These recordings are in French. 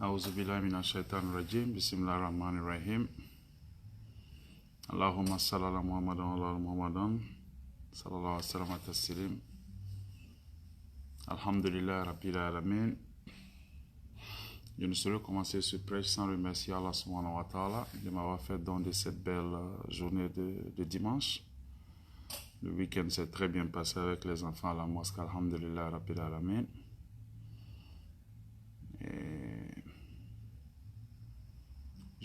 Auzubillahi minash-shaytanir-rajim. Bismillahir-rahmanir-rahim. Allahumma salli ala Muhammadin wa ala Muhammadin. Sallallahu alayhi wa sallam wa taslim. Alhamdulillah Rabbil alamin. Je ne saurais commencer ce prêche sans remercier Allah subhanahu wa ta'ala de m'avoir fait don de cette belle journée de dimanche. Le week-end s'est très bien passé avec les enfants à la mosquée. Alhamdulillah Rabbil alamin.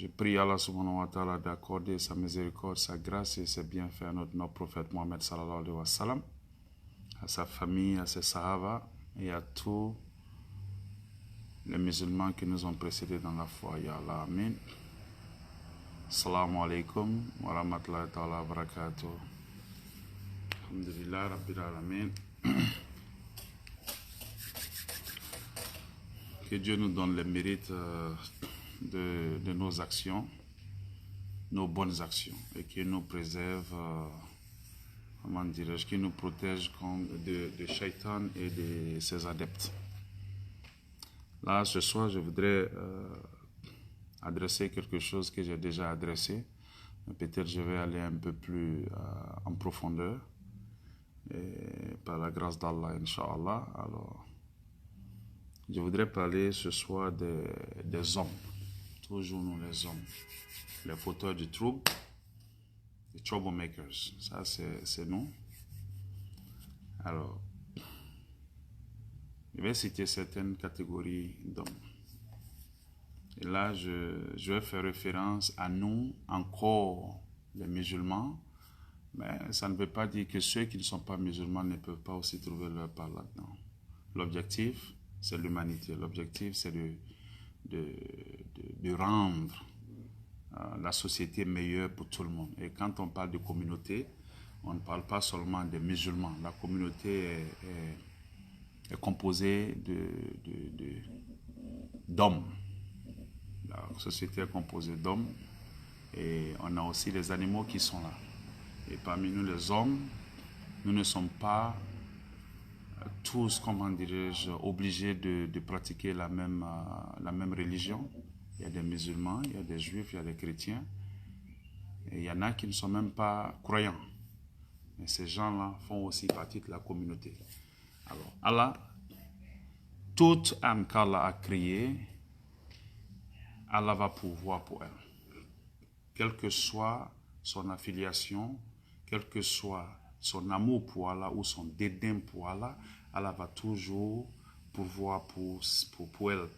Je prie Allah subhanahu wa ta'ala d'accorder sa miséricorde, sa grâce et ses bienfaits à notre prophète Mohammed sallallahu alayhi wa sallam, à sa famille, à ses sahaba et à tous les musulmans qui nous ont précédés dans la foi. Ya Allah, amin. Assalamu alaikum wa rahmatullahi ta'ala wa barakatuh. Alhamdulillah Rabbil alamin. Que Dieu nous donne les mérites de nos actions, nos bonnes actions, et qu'il nous préserve, comment dirais-je, qu'il nous protège de Shaitan et de ses adeptes. Là, ce soir, je voudrais adresser quelque chose que j'ai déjà adressé, mais peut-être je vais aller un peu plus en profondeur, et par la grâce d'Allah, Inch'Allah. Alors, je voudrais parler ce soir des hommes. Toujours nous les hommes. Les fauteurs du trouble. Les troublemakers. Ça, c'est nous. Alors, je vais citer certaines catégories d'hommes. Et là, je vais faire référence à nous, encore les musulmans. Mais ça ne veut pas dire que ceux qui ne sont pas musulmans ne peuvent pas aussi trouver leur part là-dedans. L'objectif, c'est l'humanité. L'objectif, c'est de rendre la société meilleure pour tout le monde. Et quand on parle de communauté, on ne parle pas seulement des musulmans. La communauté est composée d'hommes. La société est composée d'hommes. Et on a aussi les animaux qui sont là. Et parmi nous, les hommes, nous ne sommes pas tous, comment dirais-je, obligés de pratiquer la même religion. Il y a des musulmans, il y a des juifs, il y a des chrétiens. Et il y en a qui ne sont même pas croyants. Mais ces gens-là font aussi partie de la communauté. Alors, Allah, toute âme qu'Allah a créée, Allah va pourvoir pour elle. Quelle que soit son affiliation, quel que soit son amour pour Allah ou son dédain pour Allah, Allah va toujours pourvoir pour elle.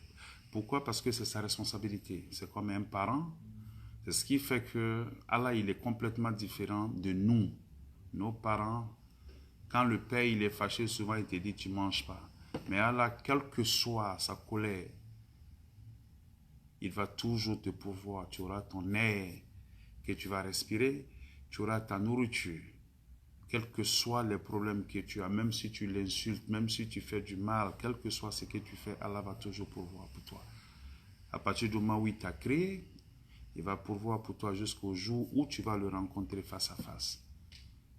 Pourquoi? Parce que c'est sa responsabilité. C'est comme un parent. C'est ce qui fait que Allah, il est complètement différent de nous. Nos parents, quand le père il est fâché, souvent il te dit tu ne manges pas. Mais Allah, quelle que soit sa colère, il va toujours te pourvoir. Tu auras ton air que tu vas respirer, tu auras ta nourriture. Quels que soient les problèmes que tu as, même si tu l'insultes, même si tu fais du mal, quel que soit ce que tu fais, Allah va toujours pourvoir pour toi. À partir du moment où il t'a créé, il va pourvoir pour toi jusqu'au jour où tu vas le rencontrer face à face.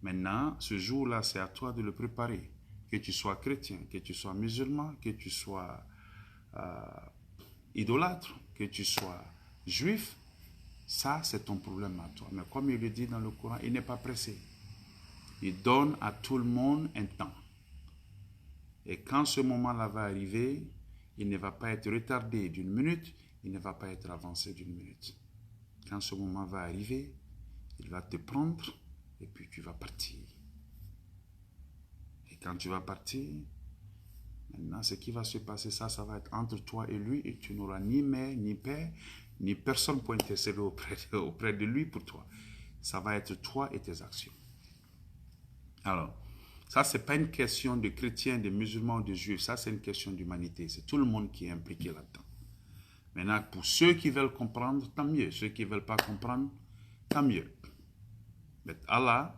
Maintenant, ce jour-là, c'est à toi de le préparer. Que tu sois chrétien, que tu sois musulman, que tu sois idolâtre, que tu sois juif, ça, c'est ton problème à toi. Mais comme il le dit dans le Coran, il n'est pas pressé. Il donne à tout le monde un temps. Et quand ce moment-là va arriver, il ne va pas être retardé d'une minute, il ne va pas être avancé d'une minute. Quand ce moment va arriver, il va te prendre et puis tu vas partir. Et quand tu vas partir, maintenant ce qui va se passer, ça va être entre toi et lui et tu n'auras ni mère, ni père, ni personne pour intercéder auprès de lui pour toi. Ça va être toi et tes actions. Alors, ça, ce n'est pas une question de chrétiens, de musulmans ou de juifs. Ça, c'est une question d'humanité. C'est tout le monde qui est impliqué là-dedans. Maintenant, pour ceux qui veulent comprendre, tant mieux. Ceux qui ne veulent pas comprendre, tant mieux. Mais Allah,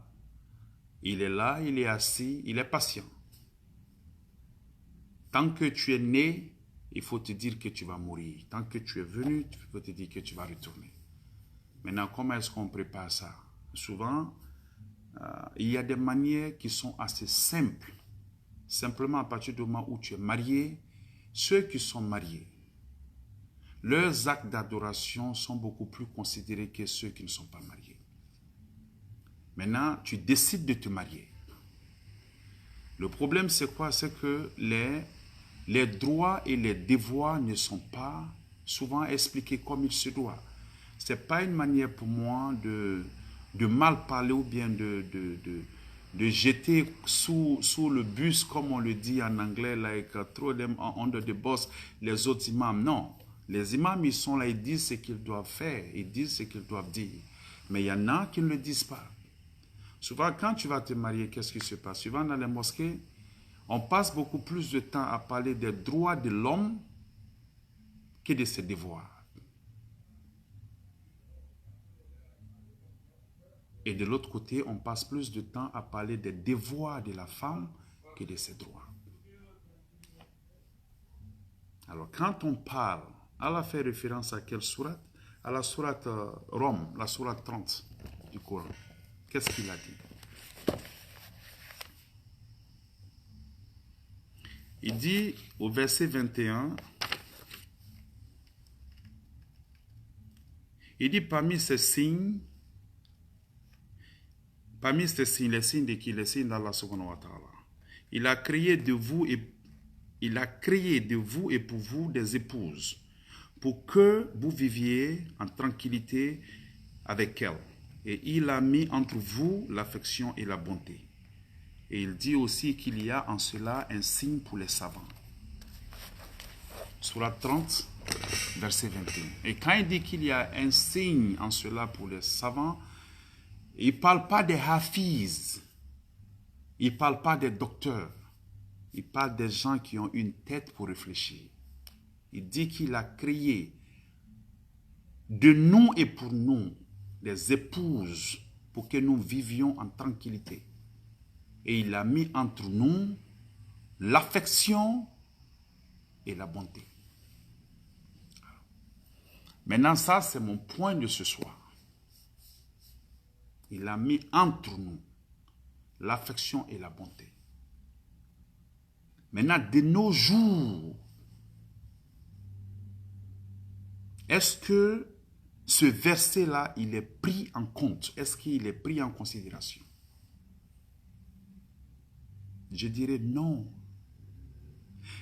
il est là, il est assis, il est patient. Tant que tu es né, il faut te dire que tu vas mourir. Tant que tu es venu, il faut te dire que tu vas retourner. Maintenant, comment est-ce qu'on prépare ça? Souvent, il y a des manières qui sont assez simples. Simplement, à partir du moment où tu es marié, ceux qui sont mariés, leurs actes d'adoration sont beaucoup plus considérés que ceux qui ne sont pas mariés. Maintenant, tu décides de te marier. Le problème, c'est quoi? C'est que les droits et les devoirs ne sont pas souvent expliqués comme il se doit. Ce n'est pas une manière pour moi de mal parler ou bien de jeter sous le bus, comme on le dit en anglais, like throw them under the bus, les autres imams. Non, les imams, ils sont là, ils disent ce qu'ils doivent faire, ils disent ce qu'ils doivent dire. Mais il y en a qui ne le disent pas. Souvent, quand tu vas te marier, qu'est-ce qui se passe? Souvent, dans les mosquées, on passe beaucoup plus de temps à parler des droits de l'homme que de ses devoirs. Et de l'autre côté, on passe plus de temps à parler des devoirs de la femme que de ses droits. Alors, quand on parle, Allah fait référence à quelle sourate? À la sourate Rome, la sourate 30 du Coran. Qu'est-ce qu'il a dit? Il dit au verset 21, il dit parmi ces signes, les signes de qui? Les signes d'Allah subhanahu wa ta'ala. Il a créé de vous et pour vous des épouses, pour que vous viviez en tranquillité avec elles. Et il a mis entre vous l'affection et la bonté. Et il dit aussi qu'il y a en cela un signe pour les savants. Sourate 30, verset 21. Et quand il dit qu'il y a un signe en cela pour les savants, il ne parle pas des hafiz, il ne parle pas des docteurs, il parle des gens qui ont une tête pour réfléchir. Il dit qu'il a créé de nous et pour nous des épouses pour que nous vivions en tranquillité. Et il a mis entre nous l'affection et la bonté. Maintenant, ça, c'est mon point de ce soir. Il a mis entre nous l'affection et la bonté. Maintenant, de nos jours, est-ce que ce verset-là, il est pris en compte? Est-ce qu'il est pris en considération? Je dirais non.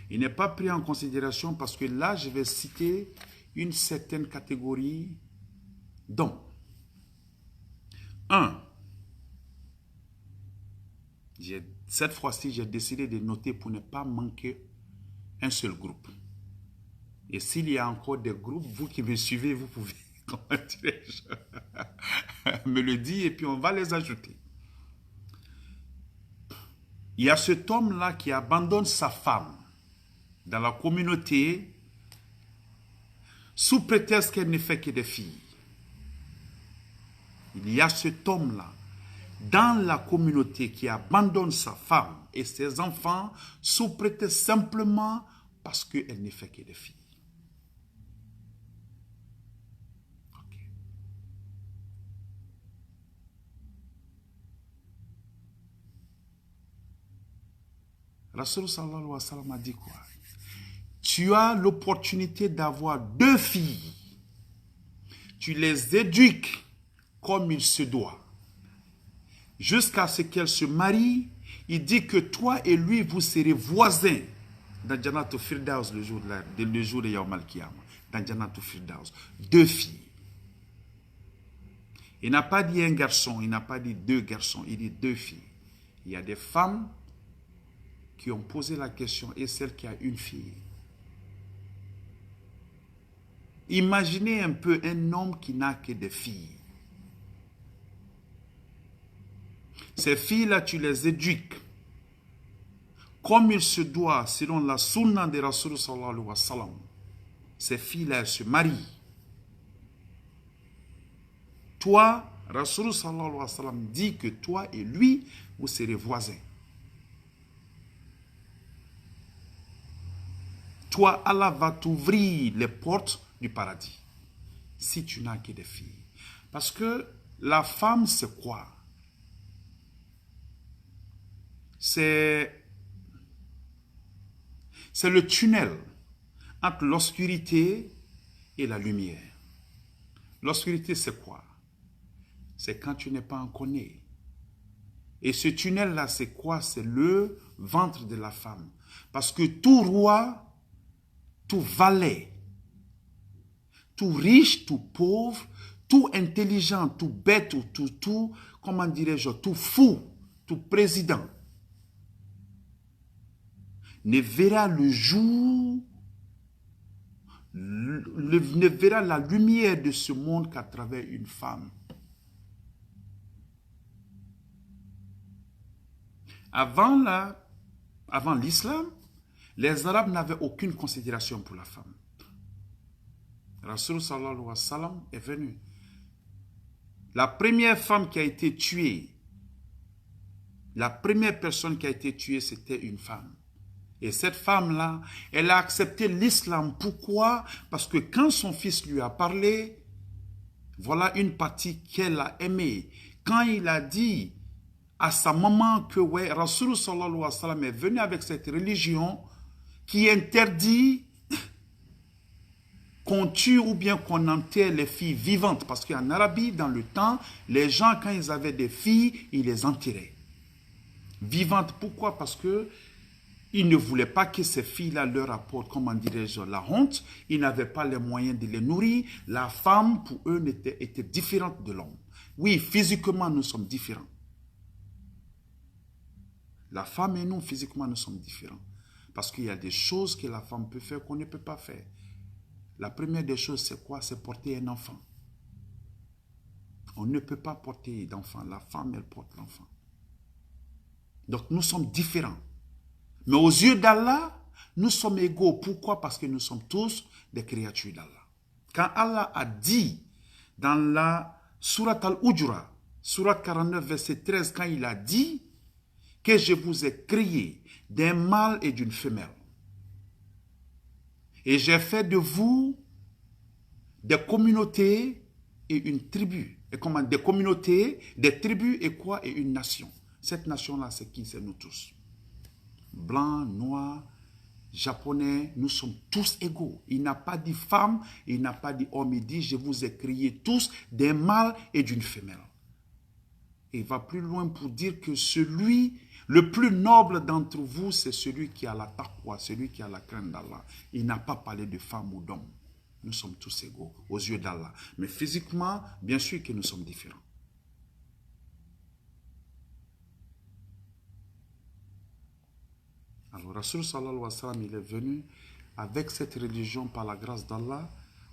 Il n'est pas pris en considération parce que là, je vais citer une certaine catégorie d'hommes. Cette fois-ci, j'ai décidé de noter pour ne pas manquer un seul groupe. Et s'il y a encore des groupes, vous qui me suivez, vous pouvez, comment dirais-je, me le dire et puis on va les ajouter. Il y a cet homme-là qui abandonne sa femme dans la communauté sous prétexte qu'elle ne fait que des filles. Il y a cet homme-là dans la communauté qui abandonne sa femme et ses enfants sous prétexte simplement parce qu'elle ne fait que des filles. Okay. Rasul sallallahu alayhi wa sallam a dit quoi? Tu as l'opportunité d'avoir 2 filles. Tu les éduques comme il se doit. Jusqu'à ce qu'elles se marient, il dit que toi et lui, vous serez voisins dans Jannatul Firdaus le jour de Yawm al-Qiyamah. Dans Jannatul Firdaus. 2 filles. Il n'a pas dit un garçon, il n'a pas dit 2 garçons, il dit 2 filles. Il y a des femmes qui ont posé la question et celle qui a une fille. Imaginez un peu un homme qui n'a que des filles. Ces filles-là, tu les éduques comme il se doit, selon la sunna de Rasul sallallahu alayhi wa sallam. Ces filles-là, elles se marient. Toi, Rasul sallallahu alayhi wa sallam dit que toi et lui, vous serez voisins. Toi, Allah va t'ouvrir les portes du paradis. Si tu n'as que des filles. Parce que la femme, c'est quoi? C'est le tunnel entre l'obscurité et la lumière. L'obscurité, c'est quoi? C'est quand tu n'es pas encore né. Et ce tunnel-là, c'est quoi? C'est le ventre de la femme. Parce que tout roi, tout valet, tout riche, tout pauvre, tout intelligent, tout bête, tout comment dirais-je, tout fou, tout président, ne verra le jour, ne verra la lumière de ce monde qu'à travers une femme. Avant l'islam, les Arabes n'avaient aucune considération pour la femme. Rasul sallallahu alayhi wa sallam est venu. La première femme qui a été tuée, la première personne qui a été tuée, c'était une femme. Et cette femme-là, elle a accepté l'islam. Pourquoi? Parce que quand son fils lui a parlé, voilà une partie qu'elle a aimée. Quand il a dit à sa maman que ouais, Rasul sallallahu alayhi wa sallam est venu avec cette religion qui interdit qu'on tue ou bien qu'on enterre les filles vivantes. Parce qu'en Arabie, dans le temps, les gens, quand ils avaient des filles, ils les enterraient. Vivantes, pourquoi? Parce que ils ne voulaient pas que ces filles-là leur apportent, comment dirais-je, la honte. Ils n'avaient pas les moyens de les nourrir. La femme, pour eux, était différente de l'homme. Oui, physiquement, nous sommes différents. La femme et nous, physiquement, nous sommes différents. Parce qu'il y a des choses que la femme peut faire qu'on ne peut pas faire. La première des choses, c'est quoi? C'est porter un enfant. On ne peut pas porter d'enfant. La femme, elle porte l'enfant. Donc, nous sommes différents. Mais aux yeux d'Allah, nous sommes égaux. Pourquoi? Parce que nous sommes tous des créatures d'Allah. Quand Allah a dit dans la Sourate Al-Ujra, Sourate 49, verset 13, quand il a dit que je vous ai créé d'un mâle et d'une femelle. Et j'ai fait de vous des communautés et une tribu. Et comment? Des communautés, des tribus et quoi? Et une nation. Cette nation-là, c'est qui? C'est nous tous. Blancs, noirs, japonais, nous sommes tous égaux. Il n'a pas dit femme, il n'a pas dit homme. Il dit, je vous ai créés tous d'un mâle et d'une femelle. Et il va plus loin pour dire que celui, le plus noble d'entre vous, c'est celui qui a la taqwa, celui qui a la crainte d'Allah. Il n'a pas parlé de femme ou d'homme. Nous sommes tous égaux aux yeux d'Allah. Mais physiquement, bien sûr que nous sommes différents. Alors, Rasul sallallahu alayhi wa sallam, il est venu avec cette religion par la grâce d'Allah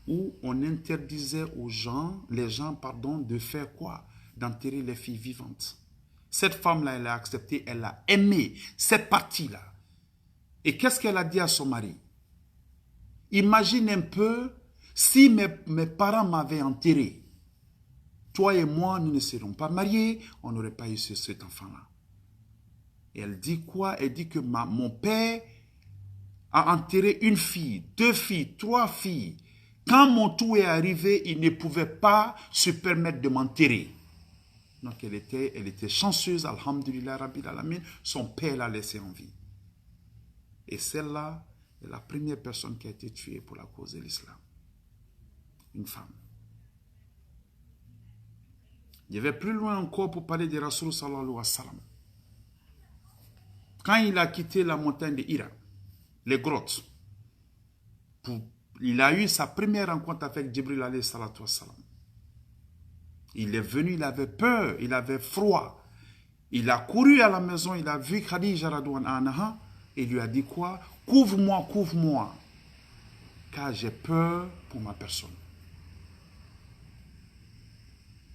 où on interdisait aux gens, les gens, de faire quoi? D'enterrer les filles vivantes. Cette femme-là, elle a accepté, elle a aimé cette partie-là. Et qu'est-ce qu'elle a dit à son mari? Imagine un peu si mes parents m'avaient enterré. Toi et moi, nous ne serions pas mariés, on n'aurait pas eu cet enfant-là. Et elle dit quoi? Elle dit que mon père a enterré une fille, 2 filles, 3 filles. Quand mon tour est arrivé, il ne pouvait pas se permettre de m'enterrer. Donc elle était chanceuse, alhamdulillah, rabbil alamin, son père l'a laissée en vie. Et celle-là est la première personne qui a été tuée pour la cause de l'islam. Une femme. Il y avait plus loin encore pour parler de Rasul sallallahu alayhi wa sallam. Quand il a quitté la montagne de Hira, les grottes, il a eu sa première rencontre avec Jibril alayhi salatu wa salam. Il est venu, il avait peur, il avait froid. Il a couru à la maison, il a vu Khadija radouan anha et il lui a dit quoi? Couvre-moi, couvre-moi, car j'ai peur pour ma personne.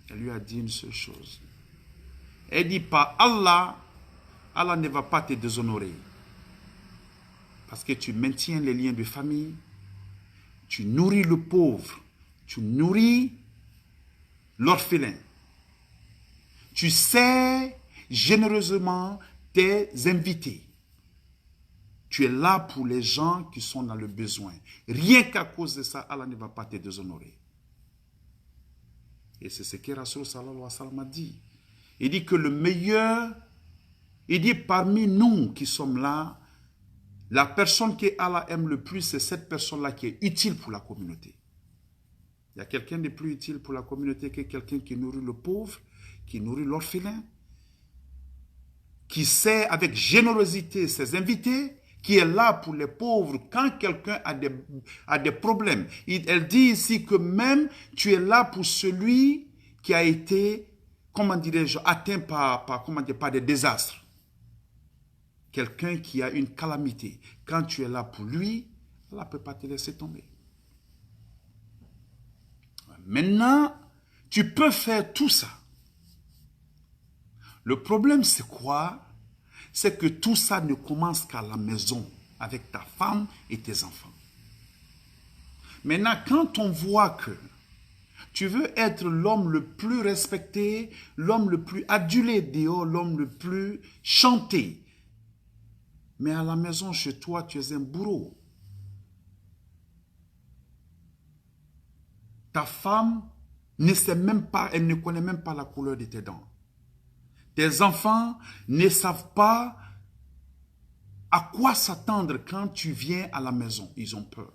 Elle lui a dit une seule chose. Elle dit pas Allah, Allah ne va pas te déshonorer. Parce que tu maintiens les liens de famille, tu nourris le pauvre, tu nourris l'orphelin. Tu sers généreusement tes invités. Tu es là pour les gens qui sont dans le besoin. Rien qu'à cause de ça, Allah ne va pas te déshonorer. Et c'est ce que Rasul sallallahu alayhi wa sallam a dit. Il dit que le meilleur, il dit parmi nous qui sommes là, la personne que Allah aime le plus, c'est cette personne-là qui est utile pour la communauté. Il y a quelqu'un de plus utile pour la communauté que quelqu'un qui nourrit le pauvre, qui nourrit l'orphelin, qui sert avec générosité ses invités, qui est là pour les pauvres quand quelqu'un a des problèmes. Elle dit ici que même tu es là pour celui qui a été, comment dirais-je, atteint par des désastres. Quelqu'un qui a une calamité. Quand tu es là pour lui, Allah ne peut pas te laisser tomber. Maintenant, tu peux faire tout ça. Le problème, c'est quoi? C'est que tout ça ne commence qu'à la maison, avec ta femme et tes enfants. Maintenant, quand on voit que tu veux être l'homme le plus respecté, l'homme le plus adulé dehors, l'homme le plus chanté, mais à la maison, chez toi, tu es un bourreau. Ta femme ne sait même pas, elle ne connaît même pas la couleur de tes dents. Tes enfants ne savent pas à quoi s'attendre quand tu viens à la maison. Ils ont peur.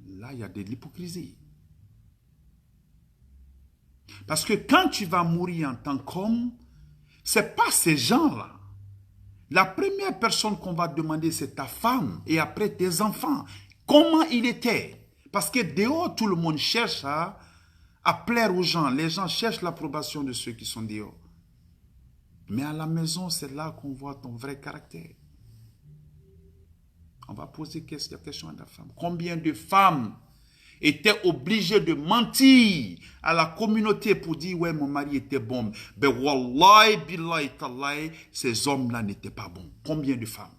Là, il y a de l'hypocrisie. Parce que quand tu vas mourir en tant qu'homme, ce n'est pas ces gens-là. La première personne qu'on va demander, c'est ta femme et après tes enfants. Comment il était? Parce que dehors, tout le monde cherche à plaire aux gens. Les gens cherchent l'approbation de ceux qui sont dehors. Mais à la maison, c'est là qu'on voit ton vrai caractère. On va poser la question à la femme. Combien de femmes étaient obligées de mentir à la communauté pour dire « Ouais, mon mari était bon. » Ben, wallahi, billahi, tallahi, ces hommes-là n'étaient pas bons. Combien de femmes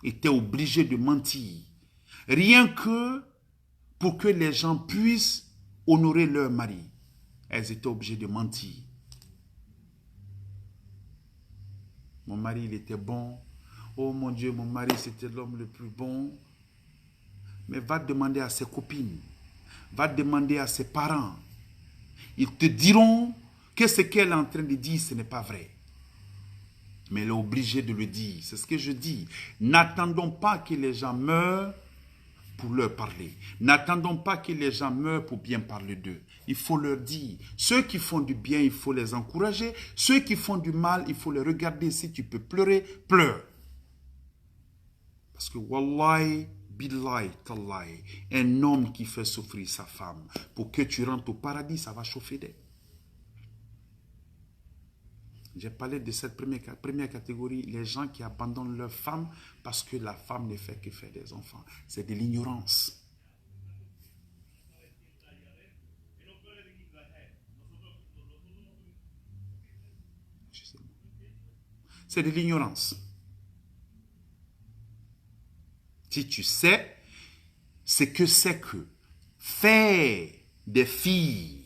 étaient obligées de mentir? Rien que pour que les gens puissent honorer leur mari. Elles étaient obligées de mentir. Mon mari, il était bon. Oh mon Dieu, mon mari, c'était l'homme le plus bon. Mais va demander à ses copines. Va demander à ses parents. Ils te diront que ce qu'elle est en train de dire, ce n'est pas vrai. Mais elle est obligée de le dire. C'est ce que je dis. N'attendons pas que les gens meurent pour leur parler. N'attendons pas que les gens meurent pour bien parler d'eux. Il faut leur dire. Ceux qui font du bien, il faut les encourager. Ceux qui font du mal, il faut les regarder. Si tu peux pleurer, pleure. Parce que wallahi, billahi, tallahi, un homme qui fait souffrir sa femme, pour que tu rentres au paradis, ça va chauffer d'air. J'ai parlé de cette première catégorie, les gens qui abandonnent leur femme parce que la femme ne fait que faire des enfants. C'est de l'ignorance. C'est de l'ignorance. Si tu sais ce que c'est que faire des filles,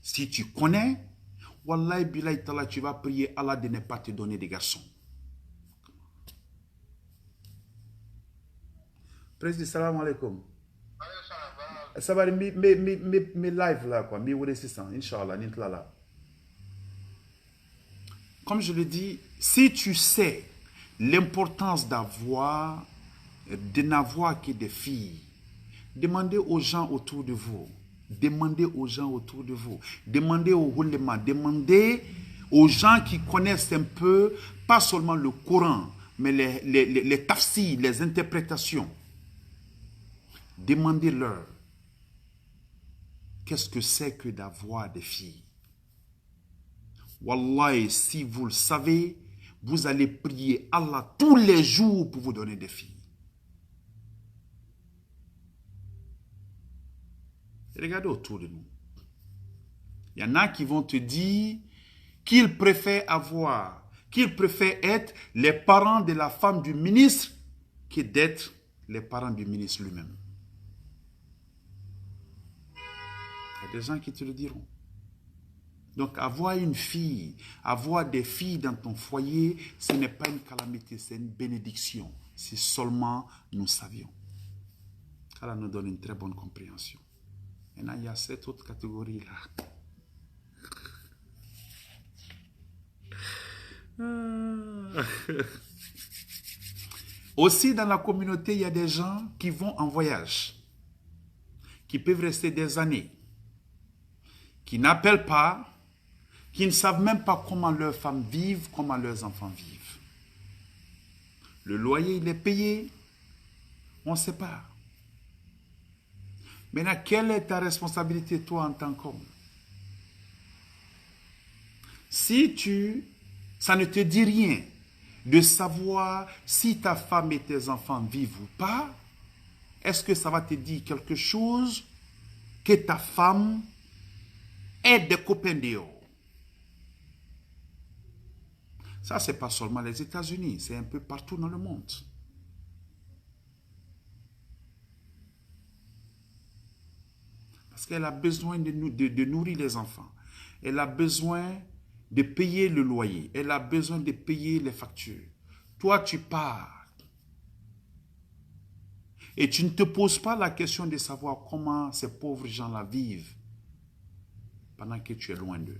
si tu connais, wallahi billahi ta'ala, tu vas prier Allah de ne pas te donner des garçons. Président, salam alaikum. Ça va, mes live là, quoi, mes récits, Inch'Allah, Nintlala. Comme je le dis, si tu sais l'importance de n'avoir que des filles, demandez aux gens autour de vous. Demandez aux gens autour de vous. Demandez aux oulémas. Demandez aux gens qui connaissent un peu, pas seulement le Coran, mais les tafsirs, les interprétations. Demandez-leur qu'est-ce que c'est que d'avoir des filles. Wallahi, si vous le savez, vous allez prier Allah tous les jours pour vous donner des filles. Regardez autour de nous. Il y en a qui vont te dire qu'ils préfèrent être les parents de la femme du ministre que d'être les parents du ministre lui-même. Il y a des gens qui te le diront. Donc avoir une fille, avoir des filles dans ton foyer, ce n'est pas une calamité, c'est une bénédiction. Si seulement nous savions. Allah nous donne une très bonne compréhension. Maintenant, il y a cette autre catégorie-là. Aussi, dans la communauté, il y a des gens qui vont en voyage, qui peuvent rester des années, qui n'appellent pas, qui ne savent même pas comment leurs femmes vivent, comment leurs enfants vivent. Le loyer, il est payé, on ne sait pas. Maintenant, quelle est ta responsabilité, toi, en tant qu'homme? Si ça ne te dit rien de savoir si ta femme et tes enfants vivent ou pas, est-ce que ça va te dire quelque chose que ta femme ait des copains dehors? Ça, ce n'est pas seulement les États-Unis, c'est un peu partout dans le monde. Parce qu'elle a besoin de nourrir les enfants. Elle a besoin de payer le loyer. Elle a besoin de payer les factures. Toi, tu pars. Et tu ne te poses pas la question de savoir comment ces pauvres gens-là vivent pendant que tu es loin d'eux.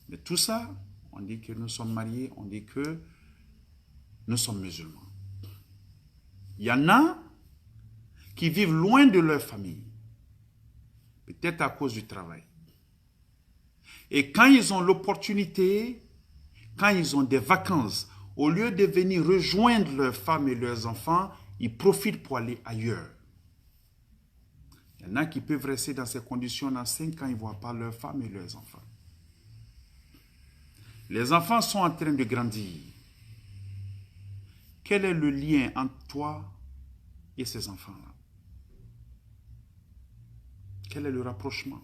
Mais tout ça, on dit que nous sommes mariés, on dit que nous sommes musulmans. Il y en a qui vivent loin de leur famille, peut-être à cause du travail. Et quand ils ont l'opportunité, quand ils ont des vacances, au lieu de venir rejoindre leurs femmes et leurs enfants, ils profitent pour aller ailleurs. Il y en a qui peuvent rester dans ces conditions dans 5 ans, ils ne voient pas leurs femmes et leurs enfants. Les enfants sont en train de grandir. Quel est le lien entre toi et ces enfants-là? Quel est le rapprochement?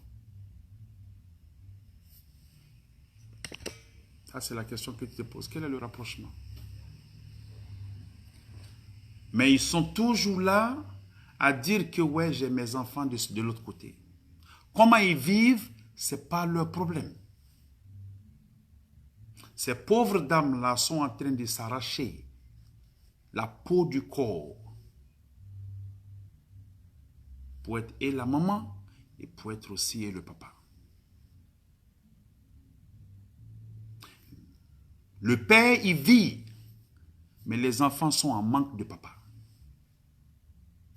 Ça, c'est la question que tu te poses. Quel est le rapprochement? Mais ils sont toujours là à dire que ouais, j'ai mes enfants de l'autre côté. Comment ils vivent, ce n'est pas leur problème. Ces pauvres dames-là sont en train de s'arracher la peau du corps pour être et la maman et pour être aussi et le papa. Le père, il vit, mais les enfants sont en manque de papa.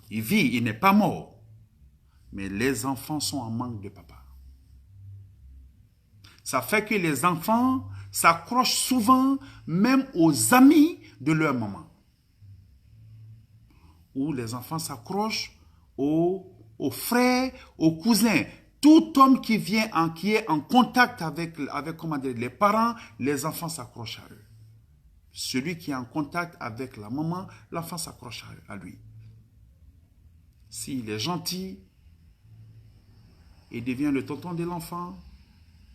Il vit, il n'est pas mort, mais les enfants sont en manque de papa. Ça fait que les enfants s'accrochent souvent même aux amis de leur maman. Ou les enfants s'accrochent aux frères, aux cousins. Tout homme qui est en contact avec comment dire, les parents, les enfants s'accrochent à eux. Celui qui est en contact avec la maman, l'enfant s'accroche à lui. S'il est gentil et devient le tonton de l'enfant,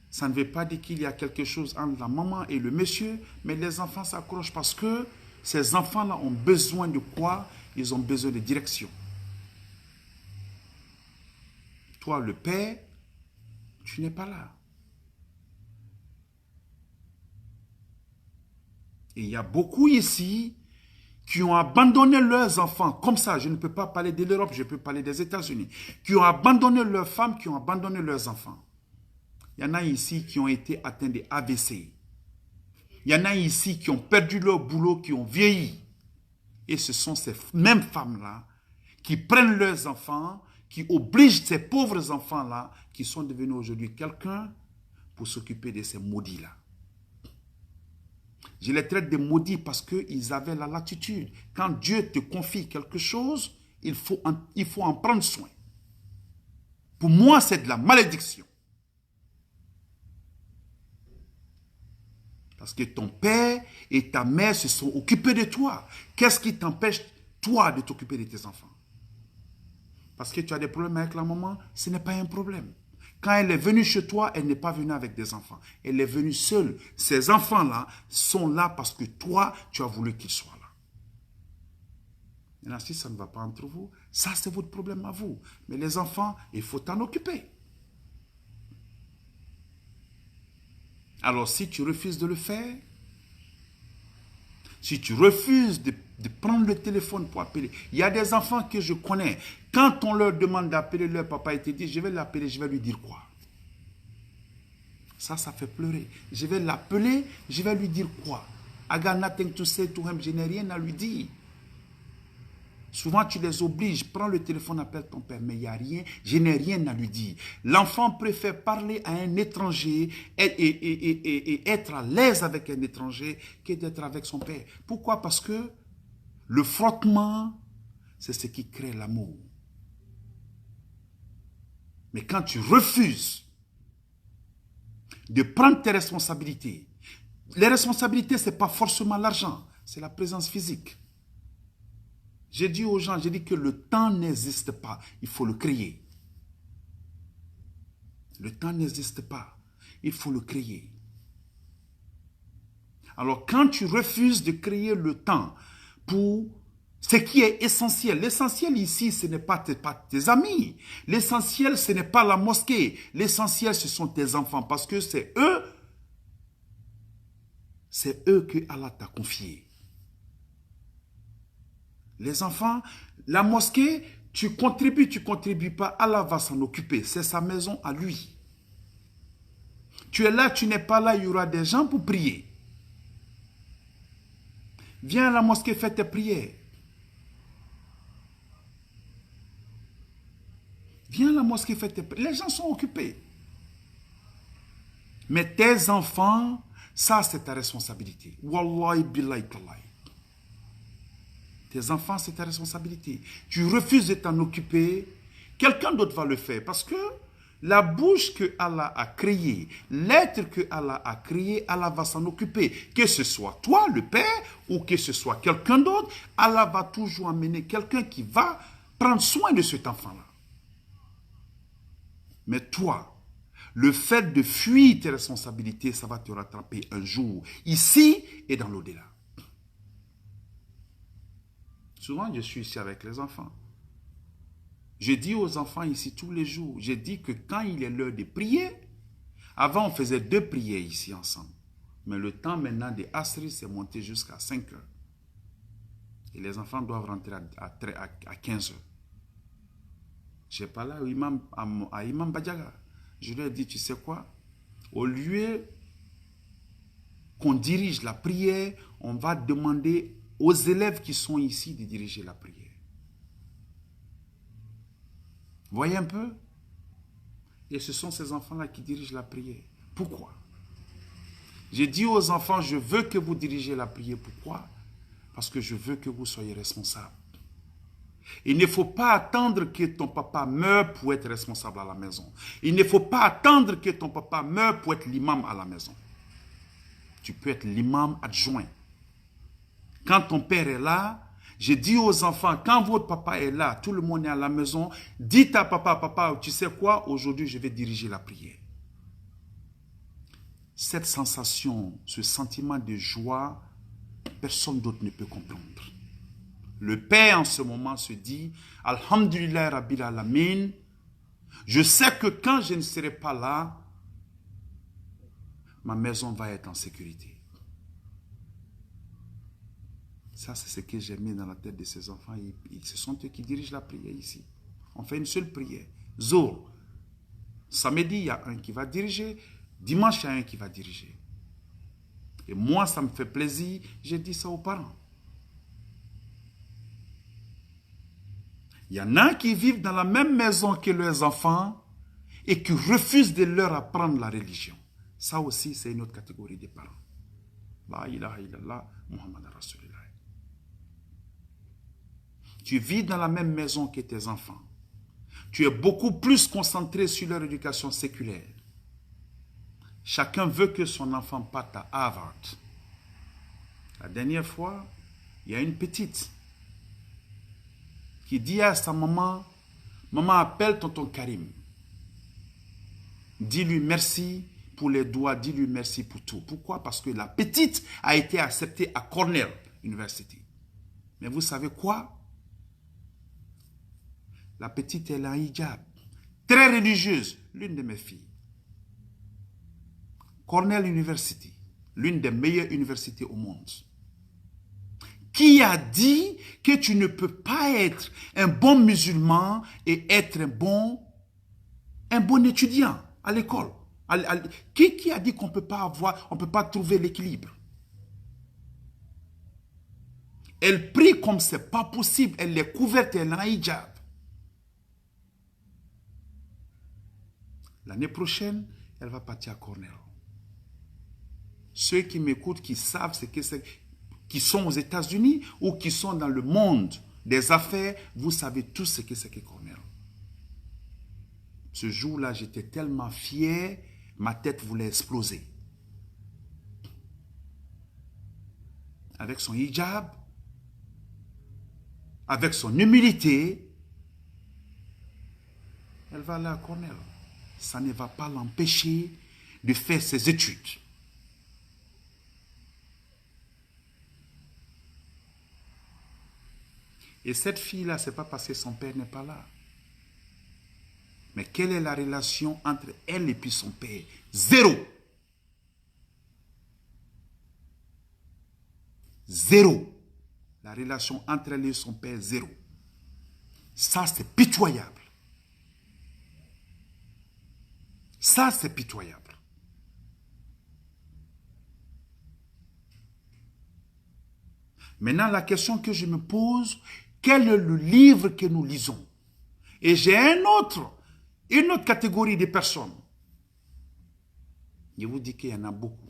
ça ne veut pas dire qu'il y a quelque chose entre la maman et le monsieur, mais les enfants s'accrochent parce que ces enfants-là ont besoin de quoi? Ils ont besoin de direction. Toi, le père, tu n'es pas là. Et il y a beaucoup ici qui ont abandonné leurs enfants, comme ça, je ne peux pas parler de l'Europe, je peux parler des États-Unis, qui ont abandonné leurs femmes, qui ont abandonné leurs enfants. Il y en a ici qui ont été atteints de AVC. Il y en a ici qui ont perdu leur boulot, qui ont vieilli. Et ce sont ces mêmes femmes-là qui prennent leurs enfants, qui obligent ces pauvres enfants-là, qui sont devenus aujourd'hui quelqu'un pour s'occuper de ces maudits-là. Je les traite de maudits parce qu'ils avaient la latitude. Quand Dieu te confie quelque chose, il faut en prendre soin. Pour moi, c'est de la malédiction. Parce que ton père et ta mère se sont occupés de toi. Qu'est-ce qui t'empêche, toi, de t'occuper de tes enfants? Parce que tu as des problèmes avec la maman, ce n'est pas un problème. Quand elle est venue chez toi, elle n'est pas venue avec des enfants. Elle est venue seule. Ces enfants-là sont là parce que toi, tu as voulu qu'ils soient là. Maintenant, si ça ne va pas entre vous, ça c'est votre problème à vous. Mais les enfants, il faut t'en occuper. Alors si tu refuses de le faire, si tu refuses de prendre le téléphone pour appeler, il y a des enfants que je connais, quand on leur demande d'appeler leur papa, ils te disent, je vais l'appeler, je vais lui dire quoi? Ça fait pleurer. Je vais l'appeler, je vais lui dire quoi? I got nothing to say to him. Je n'ai rien à lui dire. Souvent, tu les obliges. Prends le téléphone, appelle ton père. Mais il n'y a rien. Je n'ai rien à lui dire. L'enfant préfère parler à un étranger et être à l'aise avec un étranger que d'être avec son père. Pourquoi? Parce que le frottement, c'est ce qui crée l'amour. Mais quand tu refuses de prendre tes responsabilités, les responsabilités, ce n'est pas forcément l'argent, c'est la présence physique. J'ai dit aux gens, j'ai dit que le temps n'existe pas, il faut le créer. Le temps n'existe pas, il faut le créer. Alors quand tu refuses de créer le temps pour ce qui est essentiel, l'essentiel ici, ce n'est pas tes amis. L'essentiel, ce n'est pas la mosquée. L'essentiel, ce sont tes enfants parce que c'est eux que Allah t'a confié. Les enfants, la mosquée, tu contribues pas, Allah va s'en occuper. C'est sa maison à lui. Tu es là, tu n'es pas là, il y aura des gens pour prier. Viens à la mosquée, fais tes prières. Viens à la mosquée, fais tes prières. Les gens sont occupés. Mais tes enfants, ça c'est ta responsabilité. Wallahi billahi tallahi. Tes enfants, c'est ta responsabilité. Tu refuses de t'en occuper, quelqu'un d'autre va le faire. Parce que la bouche que Allah a créée, l'être que Allah a créé, Allah va s'en occuper. Que ce soit toi, le père, ou que ce soit quelqu'un d'autre, Allah va toujours amener quelqu'un qui va prendre soin de cet enfant-là. Mais toi, le fait de fuir tes responsabilités, ça va te rattraper un jour, ici et dans l'au-delà. Souvent, je suis ici avec les enfants. Je dis aux enfants ici tous les jours, je dis que quand il est l'heure de prier, avant on faisait 2 prières ici ensemble. Mais le temps maintenant des Asri s'est monté jusqu'à 5 heures. Et les enfants doivent rentrer à 15 heures. J'ai parlé à Imam Badiaga. Je lui ai dit, tu sais quoi? Au lieu qu'on dirige la prière, on va demander aux élèves qui sont ici de diriger la prière. Voyez un peu? Et ce sont ces enfants-là qui dirigent la prière. Pourquoi? J'ai dit aux enfants, je veux que vous dirigez la prière. Pourquoi? Parce que je veux que vous soyez responsables. Il ne faut pas attendre que ton papa meure pour être responsable à la maison. Il ne faut pas attendre que ton papa meure pour être l'imam à la maison. Tu peux être l'imam adjoint. Quand ton père est là, j'ai dit aux enfants, quand votre papa est là, tout le monde est à la maison, dites à papa, papa, tu sais quoi, aujourd'hui je vais diriger la prière. Cette sensation, ce sentiment de joie, personne d'autre ne peut comprendre. Le père en ce moment se dit, Alhamdulillah Rabbil Alamin, je sais que quand je ne serai pas là, ma maison va être en sécurité. Ça, c'est ce que j'ai mis dans la tête de ces enfants. Ce sont eux qui dirigent la prière ici. On fait une seule prière. Zohr. Samedi, il y a un qui va diriger. Dimanche, il y a un qui va diriger. Et moi, ça me fait plaisir. J'ai dit ça aux parents. Il y en a qui vivent dans la même maison que leurs enfants et qui refusent de leur apprendre la religion. Ça aussi, c'est une autre catégorie de parents. La ilaha illallah, Muhammad Rasulullah. Tu vis dans la même maison que tes enfants. Tu es beaucoup plus concentré sur leur éducation séculaire. Chacun veut que son enfant parte à Harvard. La dernière fois, il y a une petite qui dit à sa maman, maman appelle tonton Karim. Dis-lui merci pour les doigts, dis-lui merci pour tout. Pourquoi? Parce que la petite a été acceptée à Cornell University. Mais vous savez quoi? La petite est en hijab, très religieuse, l'une de mes filles. Cornell University, l'une des meilleures universités au monde. Qui a dit que tu ne peux pas être un bon musulman et être un bon étudiant à l'école? Qui a dit qu'on peut pas trouver l'équilibre? Elle prie comme c'est pas possible. Elle est couverte, elle a un hijab. L'année prochaine, elle va partir à Cornell. Ceux qui m'écoutent, qui savent ce que c'est, qui sont aux États-Unis ou qui sont dans le monde des affaires, vous savez tous ce que c'est que Cornell. Ce jour-là, j'étais tellement fier, ma tête voulait exploser. Avec son hijab, avec son humilité, elle va aller à Cornell. Ça ne va pas l'empêcher de faire ses études. Et cette fille-là, ce n'est pas parce que son père n'est pas là. Mais quelle est la relation entre elle et puis son père? Zéro. Zéro. La relation entre elle et son père, zéro. Ça, c'est pitoyable. Ça, c'est pitoyable. Maintenant, la question que je me pose, quel est le livre que nous lisons? Et j'ai une autre catégorie de personnes. Je vous dis qu'il y en a beaucoup.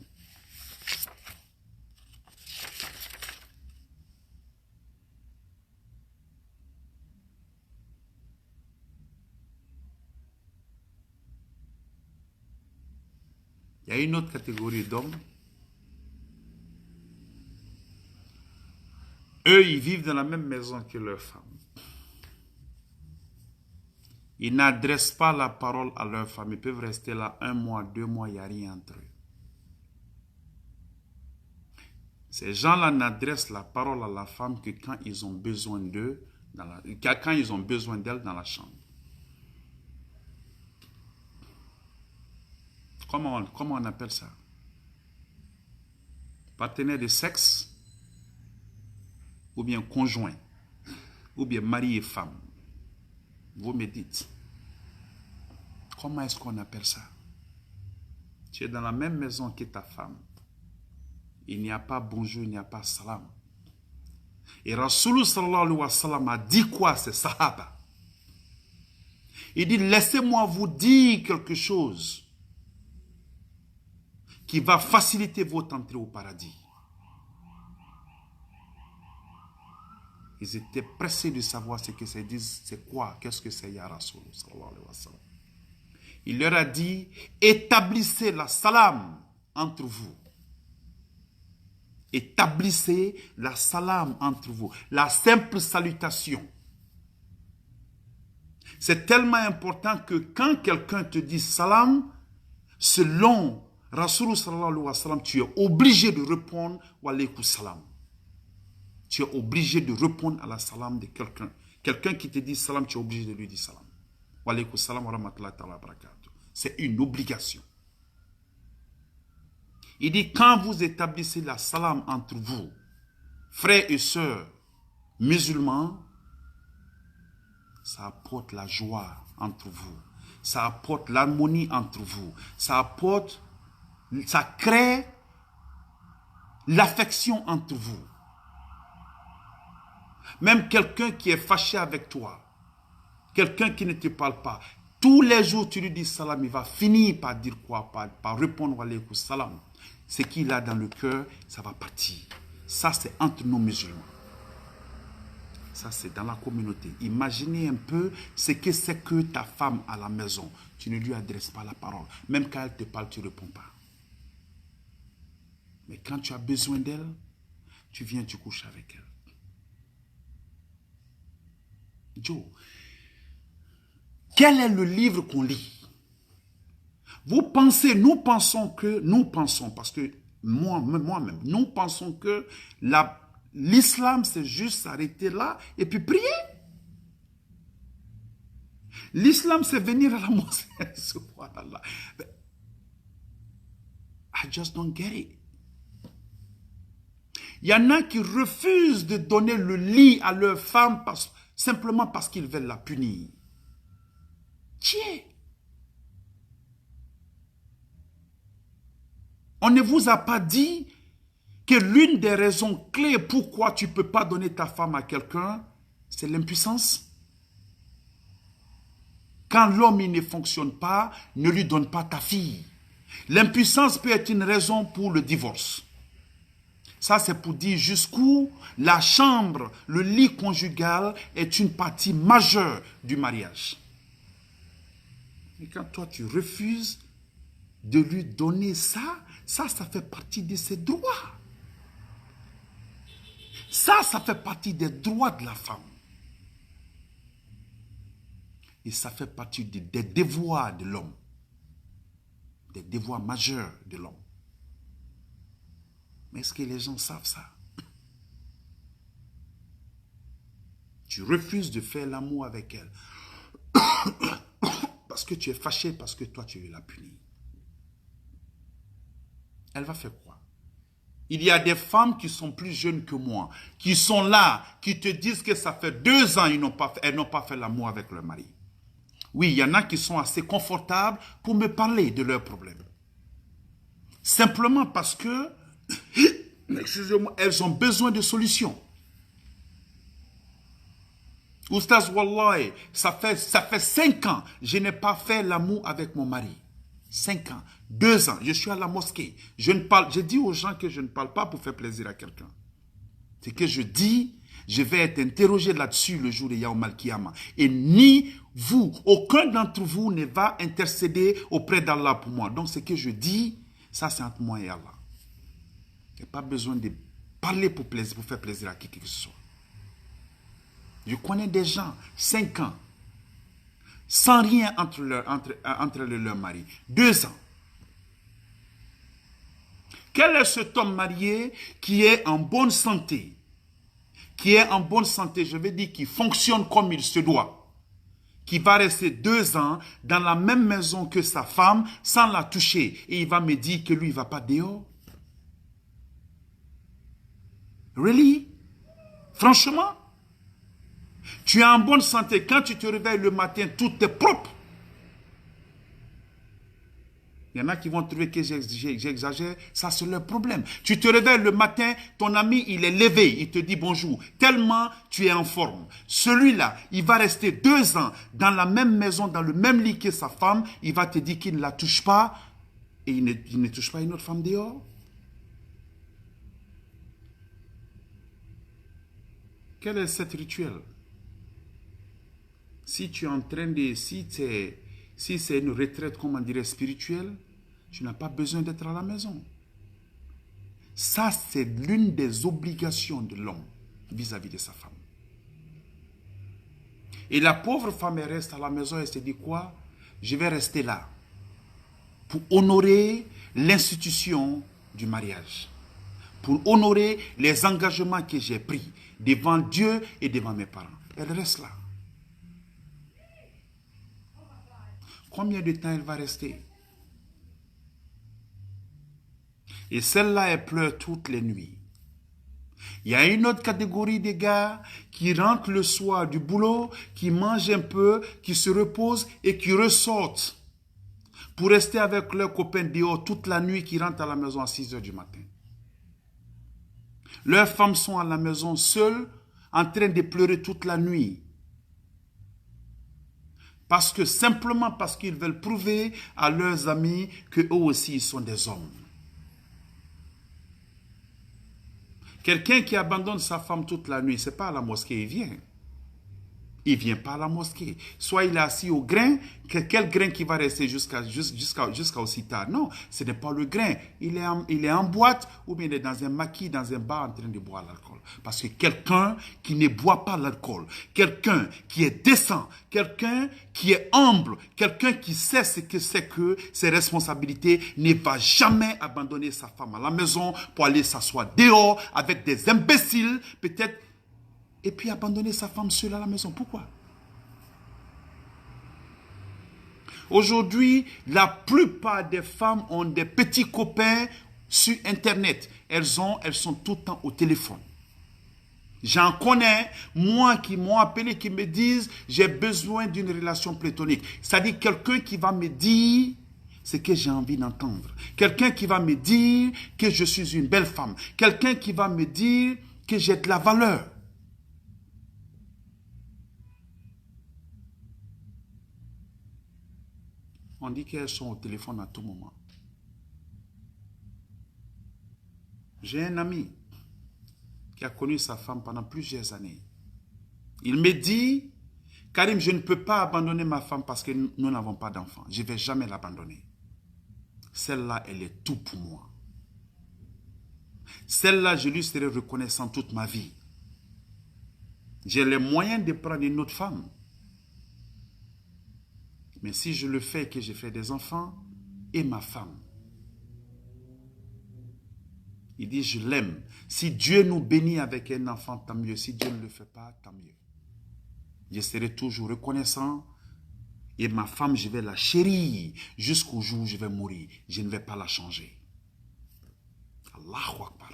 Il y a une autre catégorie d'hommes. Eux, ils vivent dans la même maison que leurs femmes. Ils n'adressent pas la parole à leur femme. Ils peuvent rester là 1 mois, 2 mois, il n'y a rien entre eux. Ces gens-là n'adressent la parole à la femme que quand ils ont besoin d'eux, quand ils ont besoin d'elle dans la chambre. Comment on appelle ça? Partenaire de sexe? Ou bien conjoint? Ou bien mari et femme? Vous me dites. Comment est-ce qu'on appelle ça? Tu es dans la même maison que ta femme. Il n'y a pas bonjour, il n'y a pas salam. Et Rasoulou sallallahu alayhi wa sallam a dit quoi, c'est sahaba? Il dit, laissez-moi vous dire quelque chose qui va faciliter votre entrée au paradis. Ils étaient pressés de savoir ce que c'est. Ils disent, c'est quoi? Qu'est-ce que c'est, ya Rasoulou sallallahu alayhi wa sallam? Il leur a dit, établissez la salam entre vous. Établissez la salam entre vous. La simple salutation. C'est tellement important que quand quelqu'un te dit salam, selon Rasoulou sallallahu alayhi wa sallam, tu es obligé de répondre wa alaykoum salam. Tu es obligé de répondre à la salam de quelqu'un. Quelqu'un qui te dit salam, tu es obligé de lui dire salam. Wa alaykoum salam wa rahmatullahi wa barakatuh. C'est une obligation. Il dit, quand vous établissez la salam entre vous, frères et sœurs musulmans, ça apporte la joie entre vous. Ça apporte l'harmonie entre vous. Ça crée l'affection entre vous. Même quelqu'un qui est fâché avec toi, quelqu'un qui ne te parle pas, tous les jours tu lui dis salam, il va finir par dire quoi? Par répondre wa alaykoum salam. Ce qu'il a dans le cœur, ça va partir. Ça, c'est entre nos musulmans. Ça, c'est dans la communauté. Imaginez un peu ce que c'est que ta femme à la maison. Tu ne lui adresses pas la parole. Même quand elle te parle, tu ne réponds pas. Mais quand tu as besoin d'elle, tu viens, tu couches avec elle. Joe, quel est le livre qu'on lit? Vous pensez, nous pensons, parce que moi-même, nous pensons que l'islam, c'est juste s'arrêter là et puis prier. L'islam, c'est venir à la mosquée. Subhanallah. I just don't get it. Il y en a qui refusent de donner le lit à leur femme simplement parce qu'ils veulent la punir. Tiens. On ne vous a pas dit que l'une des raisons clés pourquoi tu ne peux pas donner ta femme à quelqu'un, c'est l'impuissance. Quand l'homme ne fonctionne pas, ne lui donne pas ta fille. L'impuissance peut être une raison pour le divorce. Ça, c'est pour dire jusqu'où la chambre, le lit conjugal est une partie majeure du mariage. Et quand toi, tu refuses de lui donner ça, ça fait partie de ses droits. Ça fait partie des droits de la femme. Et ça fait partie des devoirs de l'homme. Des devoirs majeurs de l'homme. Mais est-ce que les gens savent ça? Tu refuses de faire l'amour avec elle. Parce que tu es fâché, parce que toi tu veux la punir. Elle va faire quoi? Il y a des femmes qui sont plus jeunes que moi, qui sont là, qui te disent que ça fait 2 ans elles n'ont pas fait l'amour avec leur mari. Oui, il y en a qui sont assez confortables pour me parler de leurs problèmes. Simplement parce que, excusez-moi, elles ont besoin de solutions. Oustaz Wallahi, ça fait 5 ans, je n'ai pas fait l'amour avec mon mari. 5 ans, 2 ans, je suis à la mosquée. Je dis aux gens que je ne parle pas pour faire plaisir à quelqu'un. C'est que je dis, je vais être interrogé là-dessus le jour de Yaoum al-Kiyama. Et ni vous, aucun d'entre vous ne va intercéder auprès d'Allah pour moi. Donc ce que je dis, ça c'est entre moi et Allah. Il n'y a pas besoin de parler pour faire plaisir à qui que ce soit. Je connais des gens, 5 ans, sans rien entre leur mari. 2 ans. Quel est cet homme marié qui est en bonne santé? Qui est en bonne santé, je veux dire, qui fonctionne comme il se doit. Qui va rester 2 ans dans la même maison que sa femme sans la toucher. Et il va me dire que lui, il ne va pas dehors. Really? Franchement? Tu es en bonne santé. Quand tu te réveilles le matin, tout est propre. Il y en a qui vont trouver que j'exagère. Ça, c'est leur problème. Tu te réveilles le matin, ton ami, il est levé. Il te dit bonjour. Tellement tu es en forme. Celui-là, il va rester 2 ans dans la même maison, dans le même lit que sa femme. Il va te dire qu'il ne la touche pas. Et il ne touche pas une autre femme dehors. Quel est cet rituel? Si tu es en train de... Si c'est une retraite, comment dire, spirituelle, tu n'as pas besoin d'être à la maison. Ça, c'est l'une des obligations de l'homme vis-à-vis de sa femme. Et la pauvre femme, elle reste à la maison, elle se dit quoi? Je vais rester là pour honorer l'institution du mariage. Pour honorer les engagements que j'ai pris devant Dieu et devant mes parents. Elle reste là. Combien de temps elle va rester? Et celle-là, elle pleure toutes les nuits. Il y a une autre catégorie de gars qui rentrent le soir du boulot, qui mangent un peu, qui se reposent et qui ressortent pour rester avec leurs copains dehors toute la nuit, qui rentrent à la maison à 6 h du matin. Leurs femmes sont à la maison seules, en train de pleurer toute la nuit. Simplement parce qu'ils veulent prouver à leurs amis qu'eux aussi ils sont des hommes. Quelqu'un qui abandonne sa femme toute la nuit, ce n'est pas à la mosquée, il vient. Il ne vient pas à la mosquée. Soit il est assis au grain, quel grain qui va rester jusqu'à aussi tard? Non, ce n'est pas le grain. Il est en boîte ou bien il est dans un maquis, dans un bar en train de boire l'alcool. Parce que quelqu'un qui ne boit pas l'alcool, quelqu'un qui est décent, quelqu'un qui est humble, quelqu'un qui sait ce que c'est que ses responsabilités, ne va jamais abandonner sa femme à la maison pour aller s'asseoir dehors avec des imbéciles, peut-être, et puis abandonner sa femme seule à la maison. Pourquoi? Aujourd'hui, la plupart des femmes ont des petits copains sur Internet. Elles sont tout le temps au téléphone. J'en connais, moi, qui m'ont appelé, qui me disent, j'ai besoin d'une relation platonique. C'est-à-dire quelqu'un qui va me dire, ce que j'ai envie d'entendre. Quelqu'un qui va me dire que je suis une belle femme. Quelqu'un qui va me dire que j'ai de la valeur. On dit qu'elles sont au téléphone à tout moment. J'ai un ami qui a connu sa femme pendant plusieurs années. Il me dit, Karim, je ne peux pas abandonner ma femme parce que nous n'avons pas d'enfants. Je ne vais jamais l'abandonner. Celle-là, elle est tout pour moi. Celle-là, je lui serai reconnaissant toute ma vie. J'ai les moyens de prendre une autre femme. Mais si je le fais et que j'ai fait des enfants, et ma femme, il dit, je l'aime. Si Dieu nous bénit avec un enfant, tant mieux. Si Dieu ne le fait pas, tant mieux. Je serai toujours reconnaissant. Et ma femme, je vais la chérir jusqu'au jour où je vais mourir. Je ne vais pas la changer. Allahu Akbar.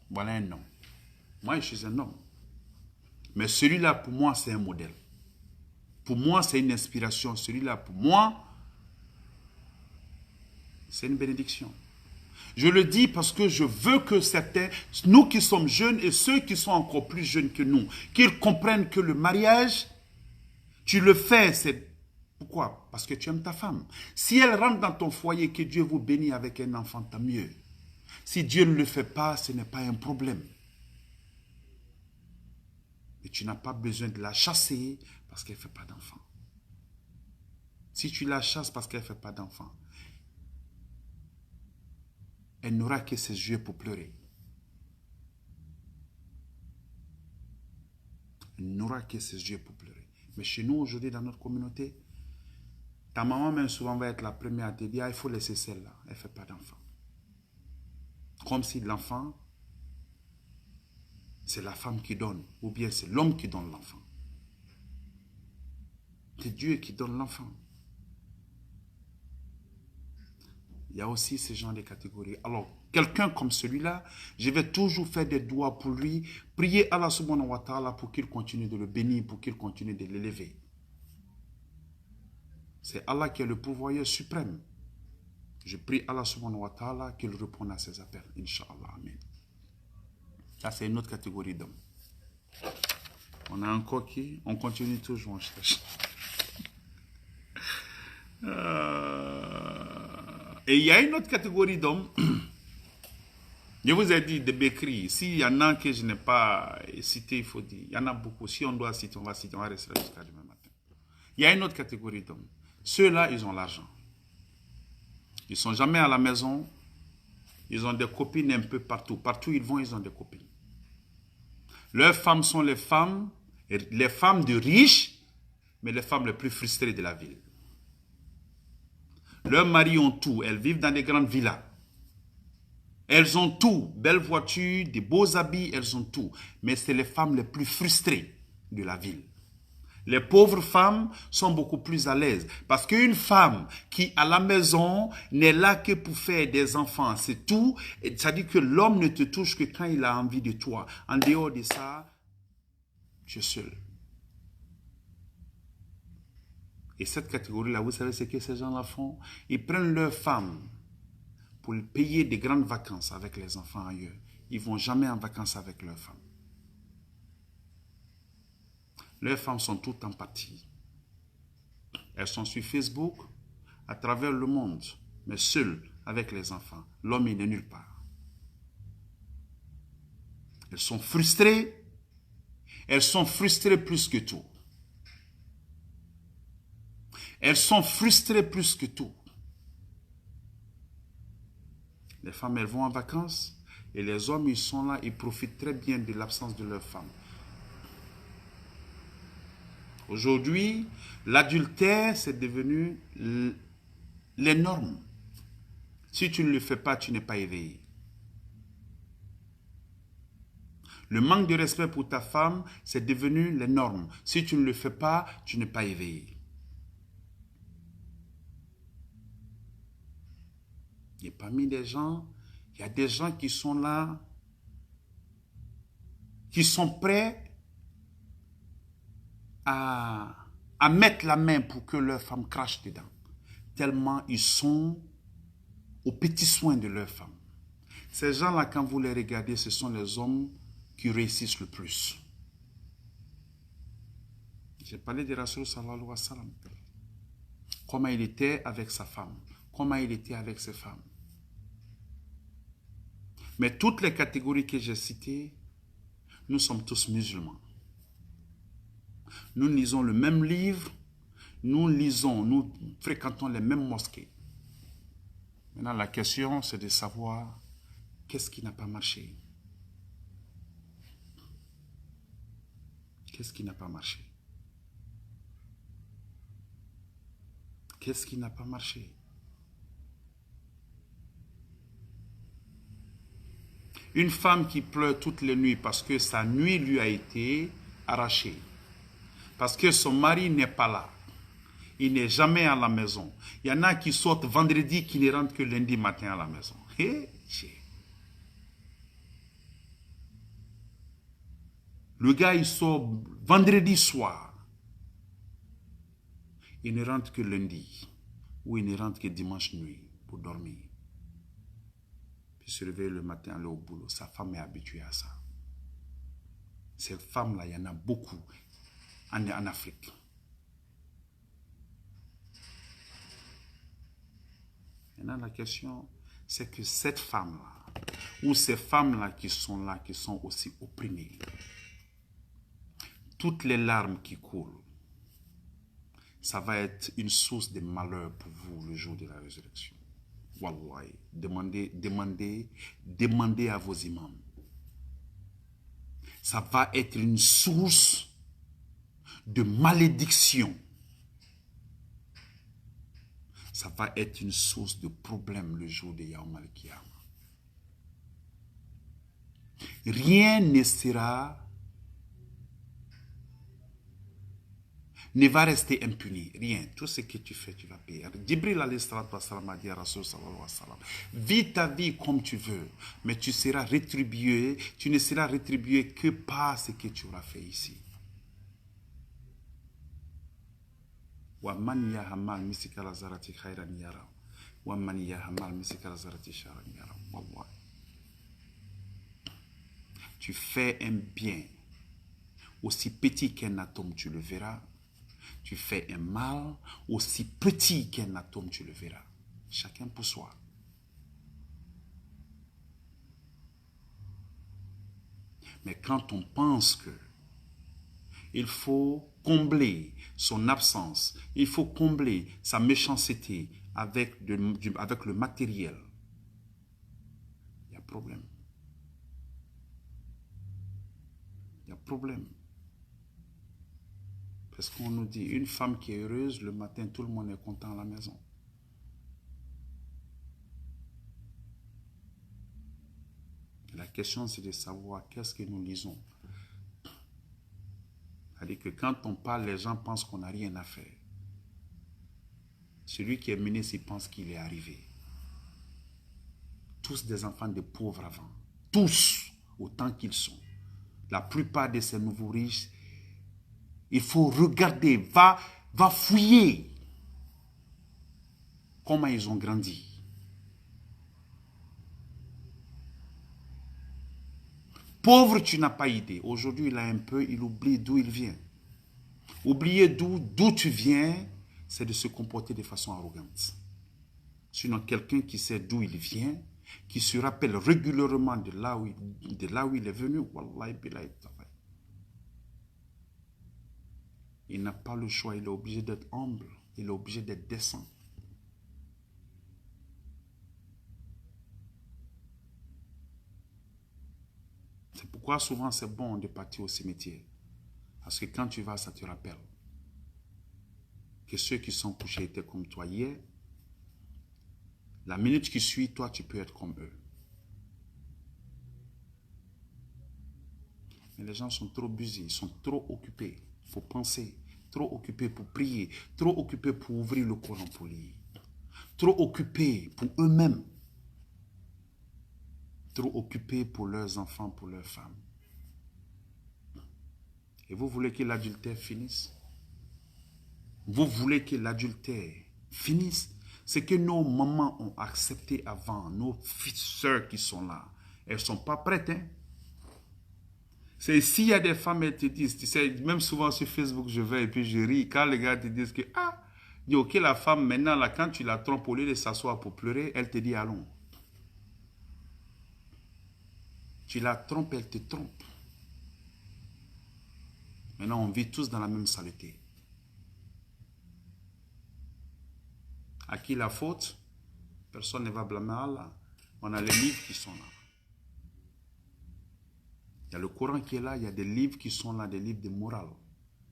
Voilà un homme. Moi, je suis un homme. Mais celui-là, pour moi, c'est un modèle. Pour moi, c'est une inspiration. Celui-là, pour moi, c'est une bénédiction. Je le dis parce que je veux que certains, nous qui sommes jeunes et ceux qui sont encore plus jeunes que nous, qu'ils comprennent que le mariage, tu le fais, c'est... Pourquoi? Parce que tu aimes ta femme. Si elle rentre dans ton foyer, que Dieu vous bénit avec un enfant, tant mieux. Si Dieu ne le fait pas, ce n'est pas un problème. Et tu n'as pas besoin de la chasser parce qu'elle ne fait pas d'enfant. Si tu la chasses parce qu'elle ne fait pas d'enfant, elle n'aura que ses yeux pour pleurer. Elle n'aura que ses yeux pour pleurer. Mais chez nous, aujourd'hui, dans notre communauté, ta maman même souvent va être la première à te dire, ah, il faut laisser celle-là, elle ne fait pas d'enfant. Comme si l'enfant, c'est la femme qui donne, ou bien c'est l'homme qui donne l'enfant. C'est Dieu qui donne l'enfant. Il y a aussi ce genre de catégories. Alors, quelqu'un comme celui-là, je vais toujours faire des doigts pour lui, prier Allah subhanahu wa ta'ala pour qu'il continue de le bénir, pour qu'il continue de l'élever. C'est Allah qui est le pourvoyeur suprême. Je prie Allah subhanahu wa ta'ala qu'il réponde à ses appels. Inch'Allah. Amen. Ça, c'est une autre catégorie d'hommes. On a encore qui? On continue toujours, on cherche. Et il y a une autre catégorie d'hommes. Je vous ai dit de Bekri. S'il y en a que je n'ai pas cité, il faut dire. Il y en a beaucoup. Si on doit citer, on va citer. On va rester jusqu'à demain matin. Il y a une autre catégorie d'hommes. Ceux-là, ils ont l'argent. Ils ne sont jamais à la maison. Ils ont des copines un peu partout. Partout où ils vont, ils ont des copines. Leurs femmes sont les femmes de riches, mais les femmes les plus frustrées de la ville. Leurs maris ont tout. Elles vivent dans des grandes villas. Elles ont tout. Belles voitures, des beaux habits, elles ont tout. Mais c'est les femmes les plus frustrées de la ville. Les pauvres femmes sont beaucoup plus à l'aise. Parce qu'une femme qui, à la maison, n'est là que pour faire des enfants, c'est tout. C'est-à-dire que l'homme ne te touche que quand il a envie de toi. En dehors de ça, tu es seul. Et cette catégorie-là, vous savez ce que ces gens-là font? Ils prennent leurs femmes pour payer des grandes vacances avec les enfants ailleurs. Ils ne vont jamais en vacances avec leurs femmes. Leurs femmes sont toutes en partie. Elles sont sur Facebook, à travers le monde, mais seules avec les enfants. L'homme, il n'est nulle part. Elles sont frustrées. Elles sont frustrées plus que tout. Elles sont frustrées plus que tout. Les femmes, elles vont en vacances et les hommes, ils sont là, ils profitent très bien de l'absence de leurs femmes. Aujourd'hui, l'adultère, c'est devenu les normes. Si tu ne le fais pas, tu n'es pas éveillé. Le manque de respect pour ta femme, c'est devenu les normes. Si tu ne le fais pas, tu n'es pas éveillé. Et parmi les gens, il y a des gens qui sont là, qui sont prêts à mettre la main pour que leur femme crache dedans. tellement ils sont aux petits soins de leurs femmes. Ces gens-là, quand vous les regardez, ce sont les hommes qui réussissent le plus. J'ai parlé de Rasoul sallallahu alayhi wa sallam. Comment il était avec sa femme, comment il était avec ses femmes. Mais toutes les catégories que j'ai citées, nous sommes tous musulmans. Nous lisons le même livre, nous fréquentons les mêmes mosquées. Maintenant, la question, c'est de savoir qu'est-ce qui n'a pas marché. Qu'est-ce qui n'a pas marché? Qu'est-ce qui n'a pas marché? Une femme qui pleure toutes les nuits parce que sa nuit lui a été arrachée. Parce que son mari n'est pas là. Il n'est jamais à la maison. Il y en a qui sortent vendredi, qui ne rentrent que lundi matin à la maison. Le gars, il sort vendredi soir. Il ne rentre que lundi. Ou il ne rentre que dimanche nuit pour dormir. Puis se réveiller le matin, aller au boulot. Sa femme est habituée à ça. Ces femmes-là, il y en a beaucoup en Afrique. Maintenant, la question, c'est que cette femme-là, ou ces femmes-là, qui sont aussi opprimées, toutes les larmes qui coulent, ça va être une source de malheur pour vous le jour de la résurrection. Wallahi, demandez à vos imams. Ça va être une source de malédiction. Ça va être une source de problème le jour de Yaoum al-Qiyamah. Rien ne va rester impuni. Rien. Tout ce que tu fais, tu vas payer. Jibril alayhi salatu wassalam a dit à Rasoul sallallahu alayhi wa sallam, vis ta vie comme tu veux, mais tu seras rétribué, tu ne seras rétribué que par ce que tu auras fait ici. وَمَنْ يَعْمَلْ مِثْقَالَ ذَرَّةٍ خَيْرًا يَرَهُ وَمَنْ يَعْمَلْ مِثْقَالَ ذَرَّةٍ شَرًّا يَرَهُ. Wallah. Tu fais un bien, aussi petit qu'un atome, tu le verras. Tu fais un mal, aussi petit qu'un atome, tu le verras. Chacun pour soi. Mais quand on pense que il faut combler son absence, il faut combler sa méchanceté avec le matériel, il y a problème. Il y a problème. Parce qu'on nous dit, une femme qui est heureuse, le matin, tout le monde est content à la maison. La question, c'est de savoir qu'est-ce que nous lisons. C'est-à-dire que quand on parle, les gens pensent qu'on n'a rien à faire. Celui qui est ministre, il pense qu'il est arrivé. Tous des enfants de pauvres avant. Tous, autant qu'ils sont. La plupart de ces nouveaux riches, il faut regarder, va fouiller comment ils ont grandi. Pauvre, tu n'as pas idée. Aujourd'hui, il a un peu, il oublie d'où il vient. Oublier d'où tu viens, c'est de se comporter de façon arrogante. Sinon, quelqu'un qui sait d'où il vient, qui se rappelle régulièrement de là où il est venu, wallahi billahi, il n'a pas le choix, il est obligé d'être humble, il est obligé d'être décent. C'est pourquoi souvent c'est bon de partir au cimetière. Parce que quand tu vas, ça te rappelle que ceux qui sont couchés étaient comme toi hier. La minute qui suit, toi, tu peux être comme eux. Mais les gens sont trop busy, ils sont trop occupés. Il faut penser. Trop occupés pour prier. Trop occupés pour ouvrir le Coran pour lire. Trop occupés pour eux-mêmes. Trop occupés pour leurs enfants, pour leurs femmes. Et vous voulez que l'adultère finisse? Vous voulez que l'adultère finisse? Ce que nos mamans ont accepté avant, nos filles, sœurs qui sont là, elles ne sont pas prêtes. Hein? C'est s'il y a des femmes, elles te disent, tu sais, même souvent sur Facebook, je vais et puis je ris. Quand les gars te disent que, ah, dis, ok, la femme, maintenant, là, quand tu la trompes, au lieu de s'asseoir pour pleurer, elle te dit, allons. Tu la trompes, elle te trompe. Maintenant, on vit tous dans la même saleté. À qui la faute? Personne ne va blâmer Allah. On a les livres qui sont là. Il y a le Coran qui est là, il y a des livres qui sont là, des livres de morale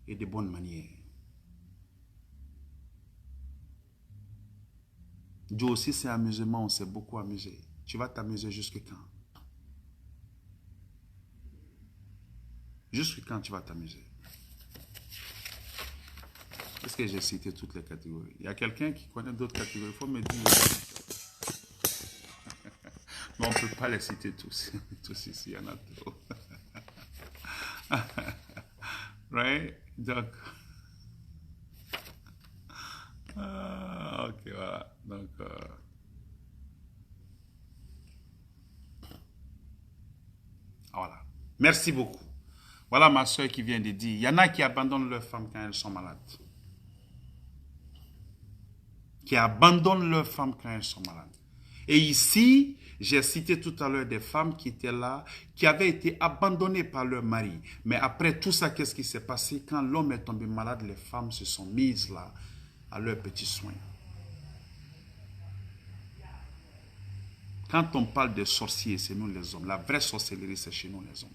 et de bonnes manières. Dieu aussi, c'est amusement, on s'est beaucoup amusé. Tu vas t'amuser jusqu'à quand? Jusqu'à quand tu vas t'amuser? Est-ce que j'ai cité toutes les catégories? Il y a quelqu'un qui connaît d'autres catégories, il faut me dire. Mais on ne peut pas les citer tous. Tous ici, il y en a trop. Right? Donc, ok, voilà. Donc, voilà. Merci beaucoup. Voilà ma soeur qui vient de dire, il y en a qui abandonnent leurs femmes quand elles sont malades. Qui abandonnent leurs femmes quand elles sont malades. Et ici, j'ai cité tout à l'heure des femmes qui étaient là, qui avaient été abandonnées par leur mari. Mais après tout ça, qu'est-ce qui s'est passé? Quand l'homme est tombé malade, les femmes se sont mises là, à leurs petits soins. Quand on parle de sorciers, c'est nous les hommes. La vraie sorcellerie, c'est chez nous les hommes.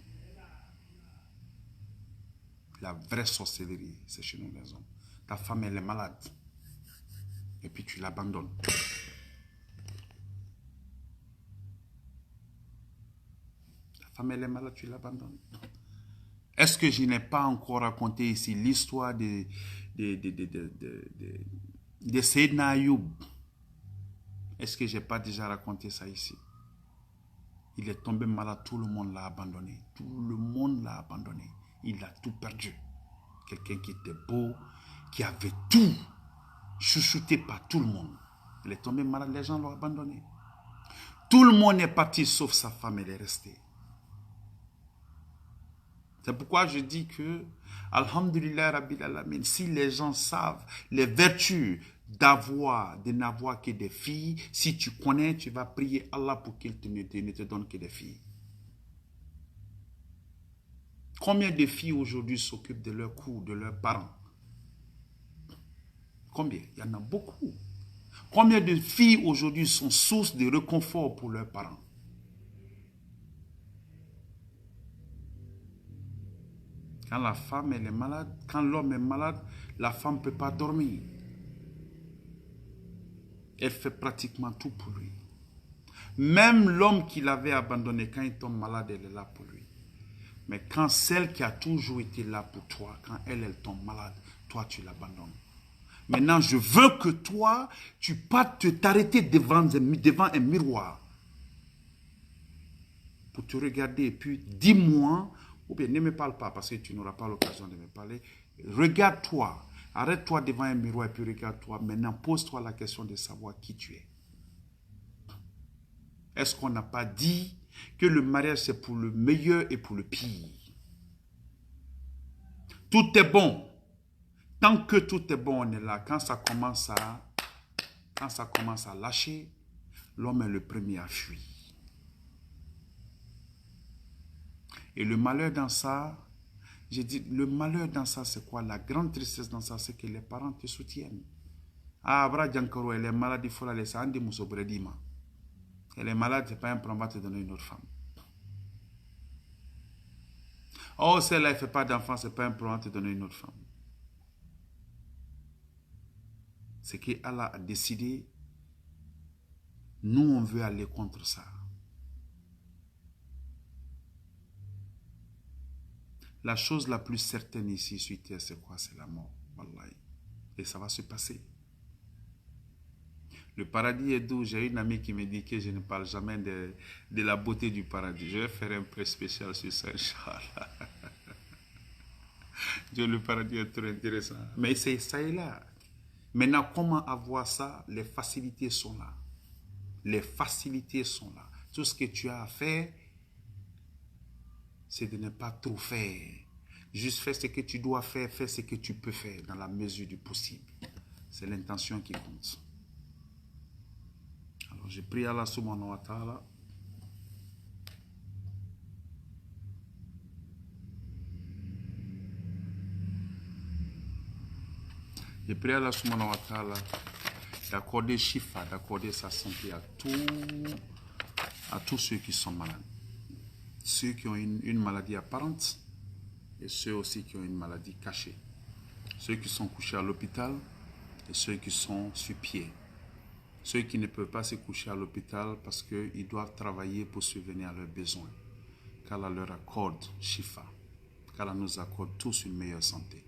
La vraie sorcellerie, c'est chez nous les hommes. Ta femme, elle est malade. Et puis tu l'abandonnes. Ta femme, elle est malade, tu l'abandonnes. Est-ce que je n'ai pas encore raconté ici l'histoire de Seydina Ayoub? Est-ce que je n'ai pas déjà raconté ça ici? Il est tombé malade, tout le monde l'a abandonné. Tout le monde l'a abandonné. Il a tout perdu. Quelqu'un qui était beau, qui avait tout, chouchouté par tout le monde. Il est tombé malade, les gens l'ont abandonné. Tout le monde est parti sauf sa femme, elle est restée. C'est pourquoi je dis que, Alhamdulillah Rabbil Alamin, si les gens savent les vertus de n'avoir que des filles, si tu connais, tu vas prier Allah pour qu'il ne te donne que des filles. Combien de filles aujourd'hui s'occupent de leurs cours, de leurs parents? Combien? Il y en a beaucoup. Combien de filles aujourd'hui sont source de réconfort pour leurs parents? Quand la femme elle est malade, quand l'homme est malade, la femme ne peut pas dormir. Elle fait pratiquement tout pour lui. Même l'homme qui l'avait abandonné, quand il tombe malade, elle est là pour lui. Mais quand celle qui a toujours été là pour toi, quand elle tombe malade, toi tu l'abandonnes. Maintenant, je veux que toi, tu partes t'arrêter devant un miroir pour te regarder et puis dis-moi, ou bien ne me parle pas parce que tu n'auras pas l'occasion de me parler. Regarde-toi, arrête-toi devant un miroir et puis regarde-toi. Maintenant, pose-toi la question de savoir qui tu es. Est-ce qu'on n'a pas dit que le mariage c'est pour le meilleur et pour le pire? Tout est bon. Tant que tout est bon, on est là. Quand ça commence à lâcher, l'homme est le premier à fuir. Et le malheur dans ça, j'ai dit, le malheur dans ça, c'est quoi? La grande tristesse dans ça, c'est que les parents te soutiennent. Ah, Abra Djankaro, elle est malade, il faut la laisser. Andi Moussobredima. Elle est malade, c'est pas un problème, on va te donner une autre femme. Oh, celle-là, elle ne fait pas d'enfant, c'est pas un problème, on va te donner une autre femme. C'est que Allah a décidé, nous, on veut aller contre ça. La chose la plus certaine ici sur terre, c'est quoi? C'est la mort. Wallahi. Et ça va se passer. Le paradis est doux. J'ai une amie qui me dit que je ne parle jamais de la beauté du paradis. Je vais faire un prêt spécial sur ça, Inch'Allah. Le paradis est très intéressant. Mais ça est là. Maintenant, comment avoir ça? Les facilités sont là. Les facilités sont là. Tout ce que tu as à faire, c'est de ne pas trop faire. Juste fais ce que tu dois faire, fais ce que tu peux faire dans la mesure du possible. C'est l'intention qui compte. Alors, je prie Allah subhanahu wa ta'ala. Je prie Allah subhanahu wa ta'ala d'accorder Shifa, d'accorder sa santé à tous ceux qui sont malades. Ceux qui ont une maladie apparente et ceux aussi qui ont une maladie cachée. Ceux qui sont couchés à l'hôpital et ceux qui sont sur pied. Ceux qui ne peuvent pas se coucher à l'hôpital parce qu'ils doivent travailler pour subvenir à leurs besoins. Qu'Allah leur accorde Shifa. Qu'Allah nous accorde tous une meilleure santé.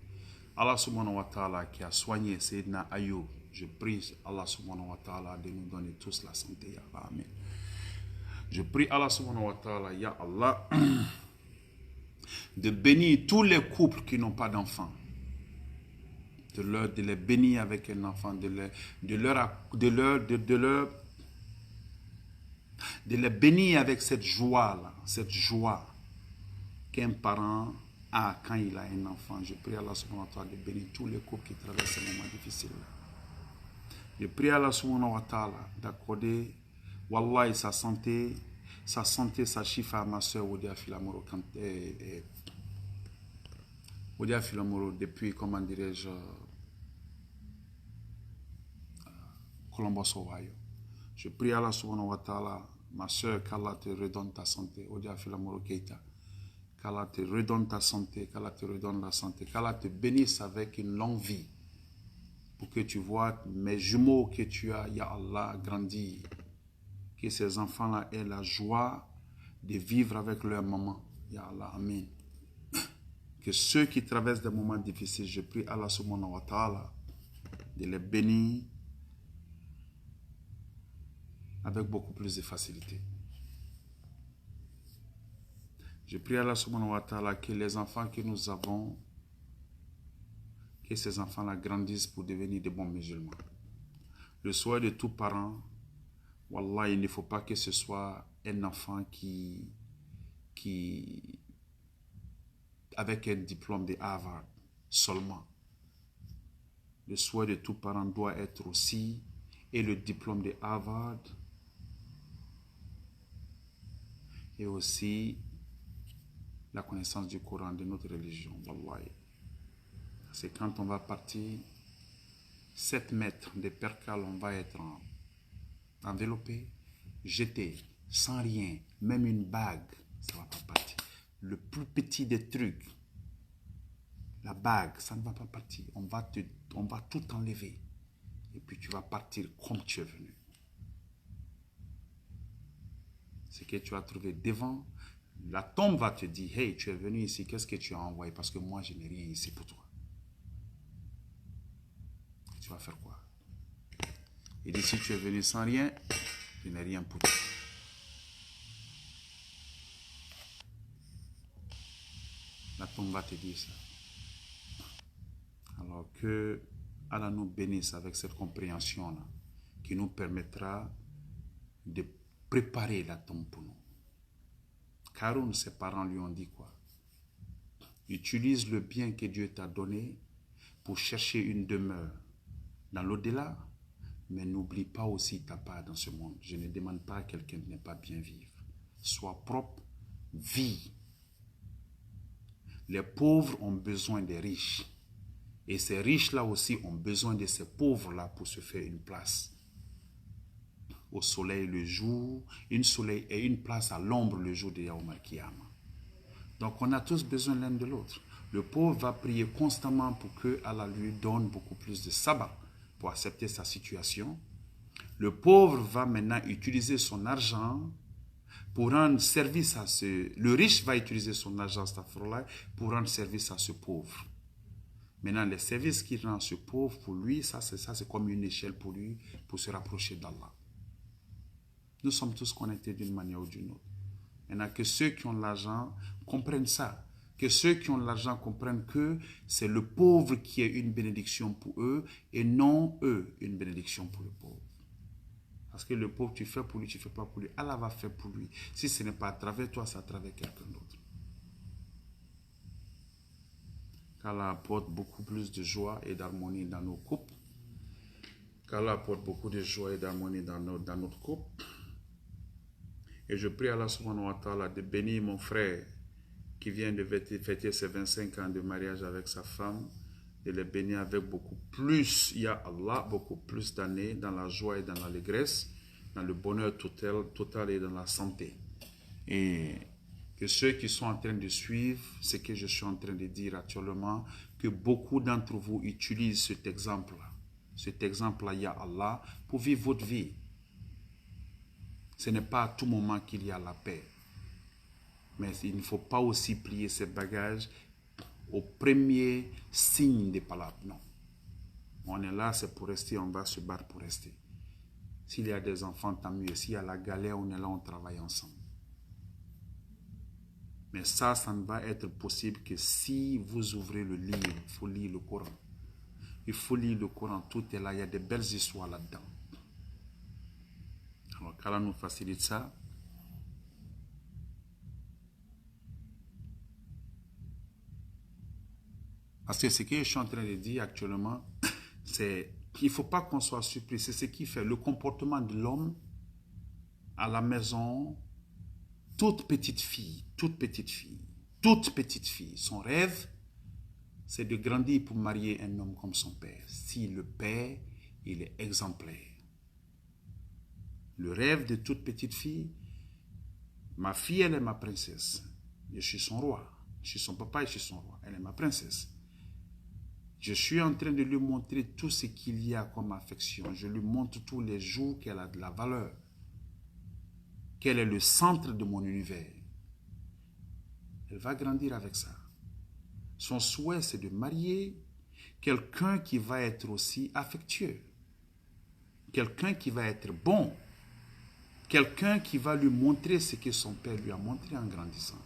Allah subhanahu wa ta'ala qui a soigné Sayyidina Ayoub, je prie Allah subhanahu wa ta'ala de nous donner tous la santé. Ya Allah, amen. Je prie Allah subhanahu wa ta'ala, Ya Allah, de bénir tous les couples qui n'ont pas d'enfants. De les bénir avec un enfant, de les bénir avec cette joie-là, cette joie qu'un parent a quand il a un enfant. Je prie Allah subhanahu wa ta'ala de bénir tous les couples qui traversent ces moments difficiles-là. Je prie Allah subhanahu wa ta'ala d'accorder, Wallah, sa santé, sa chifa à ma soeur Odia Filamoro, Odia Filamoro depuis, comment dirais-je, Columbus, Ohio. Je prie Allah subhanahu wa ta'ala, ma soeur, qu'Allah te redonne ta santé, Odia Filamoro Keita. Qu'Allah te redonne ta santé, qu'Allah te redonne la santé, qu'Allah te bénisse avec une longue vie. Pour que tu vois mes jumeaux que tu as, Ya Allah, grandir. Que ces enfants-là aient la joie de vivre avec leur maman. Ya Allah, amen. Que ceux qui traversent des moments difficiles, je prie Allah subhanahu wa ta'ala de les bénir avec beaucoup plus de facilité. Je prie Allah subhanahu wa ta'ala que les enfants que nous avons, que ces enfants-là grandissent pour devenir de bons musulmans. Le souhait de tous parents, Wallah, il ne faut pas que ce soit un enfant qui avec un diplôme de Harvard seulement. Le souhait de tous parents doit être aussi et le diplôme de Harvard et aussi la connaissance du Coran, de notre religion. Wallah. C'est quand on va partir 7 mètres de percale, on va être enveloppé, jeté, sans rien, même une bague, ça ne va pas partir. Le plus petit des trucs, la bague, ça ne va pas partir. On va tout enlever. Et puis tu vas partir comme tu es venu. Ce que tu as trouvé devant, la tombe va te dire, hey, tu es venu ici, qu'est-ce que tu as envoyé? Parce que moi, je n'ai rien ici pour toi. Tu vas faire quoi? Il dit, si tu es venu sans rien, je n'ai rien pour toi. La tombe va te dire ça. Alors que Allah nous bénisse avec cette compréhension-là, qui nous permettra de préparer la tombe pour nous. Karoun, ses parents lui ont dit quoi? Utilise le bien que Dieu t'a donné pour chercher une demeure dans l'au-delà, mais n'oublie pas aussi ta part dans ce monde. Je ne demande pas à quelqu'un de ne pas bien vivre. Sois propre, vis. Les pauvres ont besoin des riches. Et ces riches-là aussi ont besoin de ces pauvres-là pour se faire une place. Au soleil le jour, une place à l'ombre le jour de Yaoum al-Kiyama. Donc on a tous besoin l'un de l'autre. Le pauvre va prier constamment pour que Allah lui donne beaucoup plus de sabbat pour accepter sa situation. Le pauvre va maintenant utiliser son argent pour rendre service à ce... Le riche va utiliser son argent pour rendre service à ce pauvre. Maintenant, les services qu'il rend à ce pauvre, pour lui, ça c'est comme une échelle pour lui, pour se rapprocher d'Allah. Nous sommes tous connectés d'une manière ou d'une autre. Maintenant, que ceux qui ont l'argent comprennent ça. Que ceux qui ont l'argent comprennent que c'est le pauvre qui est une bénédiction pour eux et non eux une bénédiction pour le pauvre. Parce que le pauvre, tu fais pour lui, tu ne fais pas pour lui. Allah va faire pour lui. Si ce n'est pas à travers toi, c'est à travers quelqu'un d'autre. Qu'Allah apporte beaucoup plus de joie et d'harmonie dans nos couples. Qu'Allah apporte beaucoup de joie et d'harmonie dans notre couple. Et je prie Allah subhanahu wa ta'ala de bénir mon frère qui vient de fêter ses 25 ans de mariage avec sa femme, de les bénir avec beaucoup plus, ya Allah, beaucoup plus d'années dans la joie et dans l'allégresse, dans le bonheur total et dans la santé. Et que ceux qui sont en train de suivre ce que je suis en train de dire actuellement, que beaucoup d'entre vous utilisent cet exemple-là, ya Allah, pour vivre votre vie. Ce n'est pas à tout moment qu'il y a la paix. Mais il ne faut pas aussi plier ses bagages au premier signe des palabres. Non. On est là, c'est pour rester, on va se battre pour rester. S'il y a des enfants, tant mieux. S'il y a la galère, on est là, on travaille ensemble. Mais ça ne va être possible que si vous ouvrez le livre. Il faut lire le Coran. Il faut lire le Coran, tout est là. Il y a de belles histoires là-dedans. Alors, qu'Allah nous facilite ça. Parce que ce que je suis en train de dire actuellement, c'est qu'il ne faut pas qu'on soit surpris. C'est ce qui fait le comportement de l'homme à la maison. Toute petite fille, son rêve, c'est de grandir pour marier un homme comme son père. Si le père, il est exemplaire. Le rêve de toute petite fille, ma fille, elle est ma princesse. Je suis son roi. Je suis son papa et je suis son roi. Elle est ma princesse. Je suis en train de lui montrer tout ce qu'il y a comme affection. Je lui montre tous les jours qu'elle a de la valeur. Qu'elle est le centre de mon univers. Elle va grandir avec ça. Son souhait, c'est de marier quelqu'un qui va être aussi affectueux. Quelqu'un qui va être bon. Quelqu'un qui va lui montrer ce que son père lui a montré en grandissant.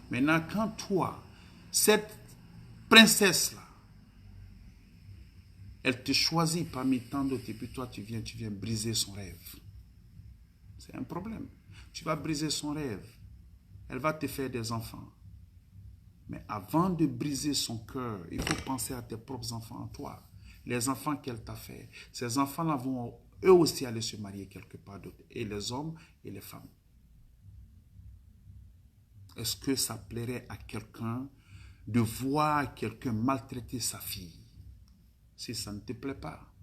Maintenant, quand toi, cette princesse-là, elle te choisit parmi tant d'autres et puis toi, tu viens briser son rêve. C'est un problème. Tu vas briser son rêve. Elle va te faire des enfants. Mais avant de briser son cœur, il faut penser à tes propres enfants, à toi. Les enfants qu'elle t'a fait. Ces enfants-là vont eux aussi aller se marier quelque part d'autre. Et les hommes et les femmes. Est-ce que ça plairait à quelqu'un de voir quelqu'un maltraiter sa fille? Si ça ne te plaît pas.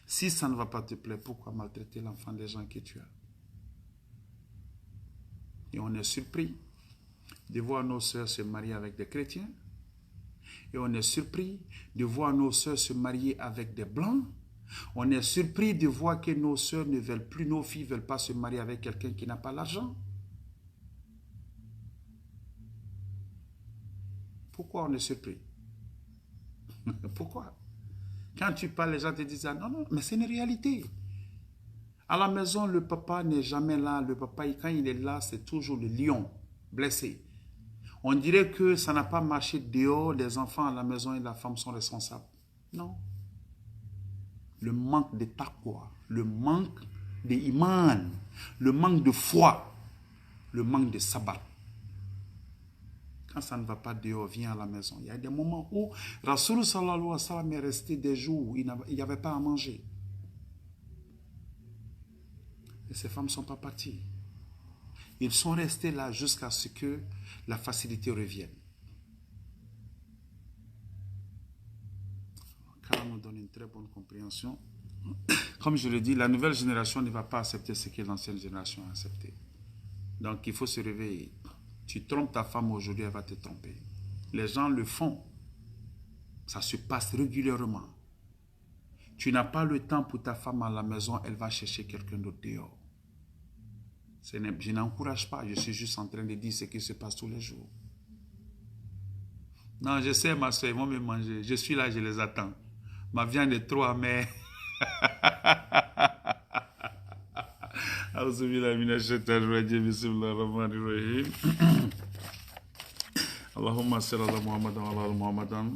Si ça ne va pas te plaire, pourquoi maltraiter l'enfant des gens que tu as? Et on est surpris de voir nos sœurs se marier avec des chrétiens. Et on est surpris de voir nos sœurs se marier avec des blancs. On est surpris de voir que nos sœurs ne veulent plus, nos filles ne veulent pas se marier avec quelqu'un qui n'a pas l'argent. Pourquoi on est surpris? Pourquoi? Quand tu parles, les gens te disent, ah non, non, mais c'est une réalité. À la maison, le papa n'est jamais là. Le papa, quand il est là, c'est toujours le lion blessé. On dirait que ça n'a pas marché dehors, les enfants à la maison et la femme sont responsables. Non. Le manque de taqwa, le manque d'iman, le manque de foi, le manque de sabbat. Quand ça ne va pas dehors, viens à la maison. Il y a des moments où Rasoul sallallahu alayhi wa sallam est resté des jours où il n'y avait pas à manger. Et ces femmes ne sont pas parties. Ils sont restés là jusqu'à ce que la facilité revienne. Car on nous donne une très bonne compréhension. Comme je le dis, la nouvelle génération ne va pas accepter ce que l'ancienne génération a accepté. Donc il faut se réveiller. Tu trompes ta femme aujourd'hui, elle va te tromper. Les gens le font. Ça se passe régulièrement. Tu n'as pas le temps pour ta femme à la maison, elle va chercher quelqu'un d'autre dehors. Je n'encourage pas, je suis juste en train de dire ce qui se passe tous les jours. Non, je sais, ma soeur, ils vont me manger. Je suis là, je les attends. Ma viande est trop amère. Allahumma salli ala Muhammadan wa ala Muhammadan.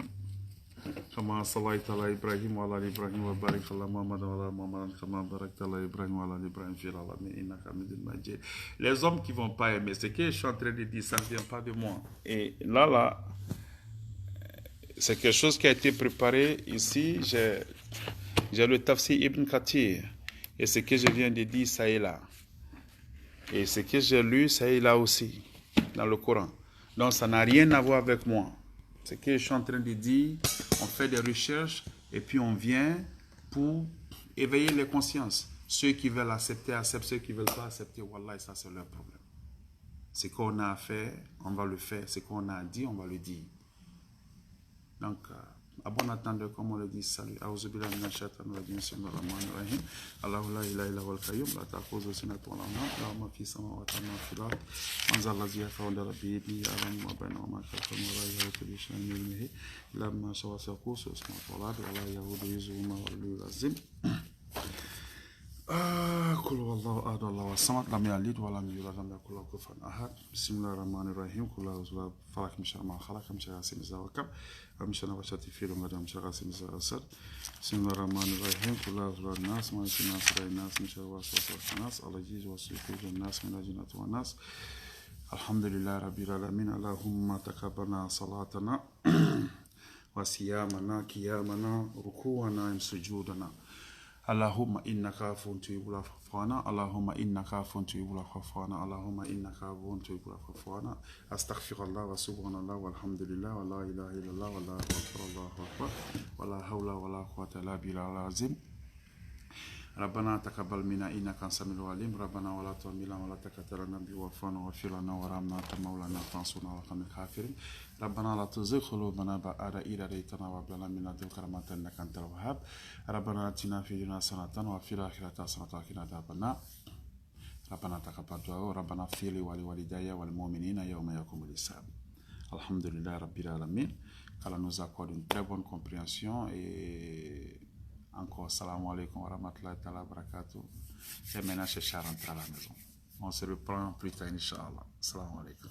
كما صليت على إبراهيم وعلى آل إبراهيم وبارك على محمد وعلى آل محمد كما باركت على إبراهيم وعلى آل إبراهيم في العالمين إنك حميد مجيد. Les hommes qui vont pas aimer ce que je suis en train de dire, ça ne vient pas de moi. Et là, c'est quelque chose qui a été préparé ici. J'ai le tafsir Ibn Kathir. Et ce que je viens de dire, ça est là. Et ce que j'ai lu, ça est là aussi, dans le Coran. Donc ça n'a rien à voir avec moi. Ce que je suis en train de dire, on fait des recherches et puis on vient pour éveiller les consciences. Ceux qui veulent accepter, acceptent. Ceux qui ne veulent pas accepter, wallah, ça c'est leur problème. Ce qu'on a à faire, on va le faire. Ce qu'on a à dire, on va le dire. Donc, à bon attendeur, comme on le dit, salut. Aouzubillah mina shaitanir rajim, bismillahir rahmanir rahim. Allahu la ilaha illa huwal qayyum, la ta'khudhuhu sinatun wa la nawm, lahu ma fis samawati wa ma fil ard. Man zal ladzi yashfa'u 'indahu bi yadihi ya'lamu ma bayna wa ma khalfahum wa la yuhituna bi shay'in min ilmihi illa bima sha'a wasi'a kursiyyuhu as-samawati wal ardi wa la yahuduhu hifdhuhuma wa huwa al-'aliyyul 'azim. قل هو الله احد الله الصمد لم يلد ولم يولد ولم يكن له كفوا احد بسم الله الرحمن الرحيم قل اعوذ برب الفلق من شر ما خلق من شر غاسق اذا وقب ومن شر نفاثات في العقد ومن شر غاسق اذا حسد بسم الله الرحمن الرحيم قل اعوذ برب الناس مالك الناس اله الناس من شر الوسواس الخناس الذي يوسوس في صدور الناس من الجنة والناس الحمد لله رب العالمين اللهم تقبلنا صلاتنا وصيامنا قيامنا ركوعنا سجودنا اللهم إنك عفو تحب العفو فاعف عنا اللهم إنك عفو تحب العفو فاعف عنا اللهم إنك عفو تحب العفو فاعف عنا أستغفر الله وسبحان الله والحمد لله ولا إله إلا الله والله أكبر الله أكبر ولا حول ولا قوة إلا بالله العظيم ربنا تقبل منا إنك أنت السميع العليم ربنا ولا تحملنا ولا تكتلنا بوفانا واغفر لنا وارحمنا أنت مولانا فانصرنا على القوم الكافرين ربنا لا تزغ قلوبنا بعد إذ هديتنا وهب لنا من لدنك رحمة إنك أنت الوهاب ربنا آتنا في الدنيا حسنة وفي الآخرة حسنة وقنا عذاب النار ربنا تقبل دعاء ربنا اغفر لي ولوالدي والمؤمنين يوم يقوم الحساب. Alhamdulillah Rabbil Alamin. Allah nous accorde une très bonne compréhension et encore salam alaikum wa rahmatullahi wa barakatuh. Et maintenant, c'est rentre à la maison. On se reprend plus tard, Inch'Allah. Salam alaikum.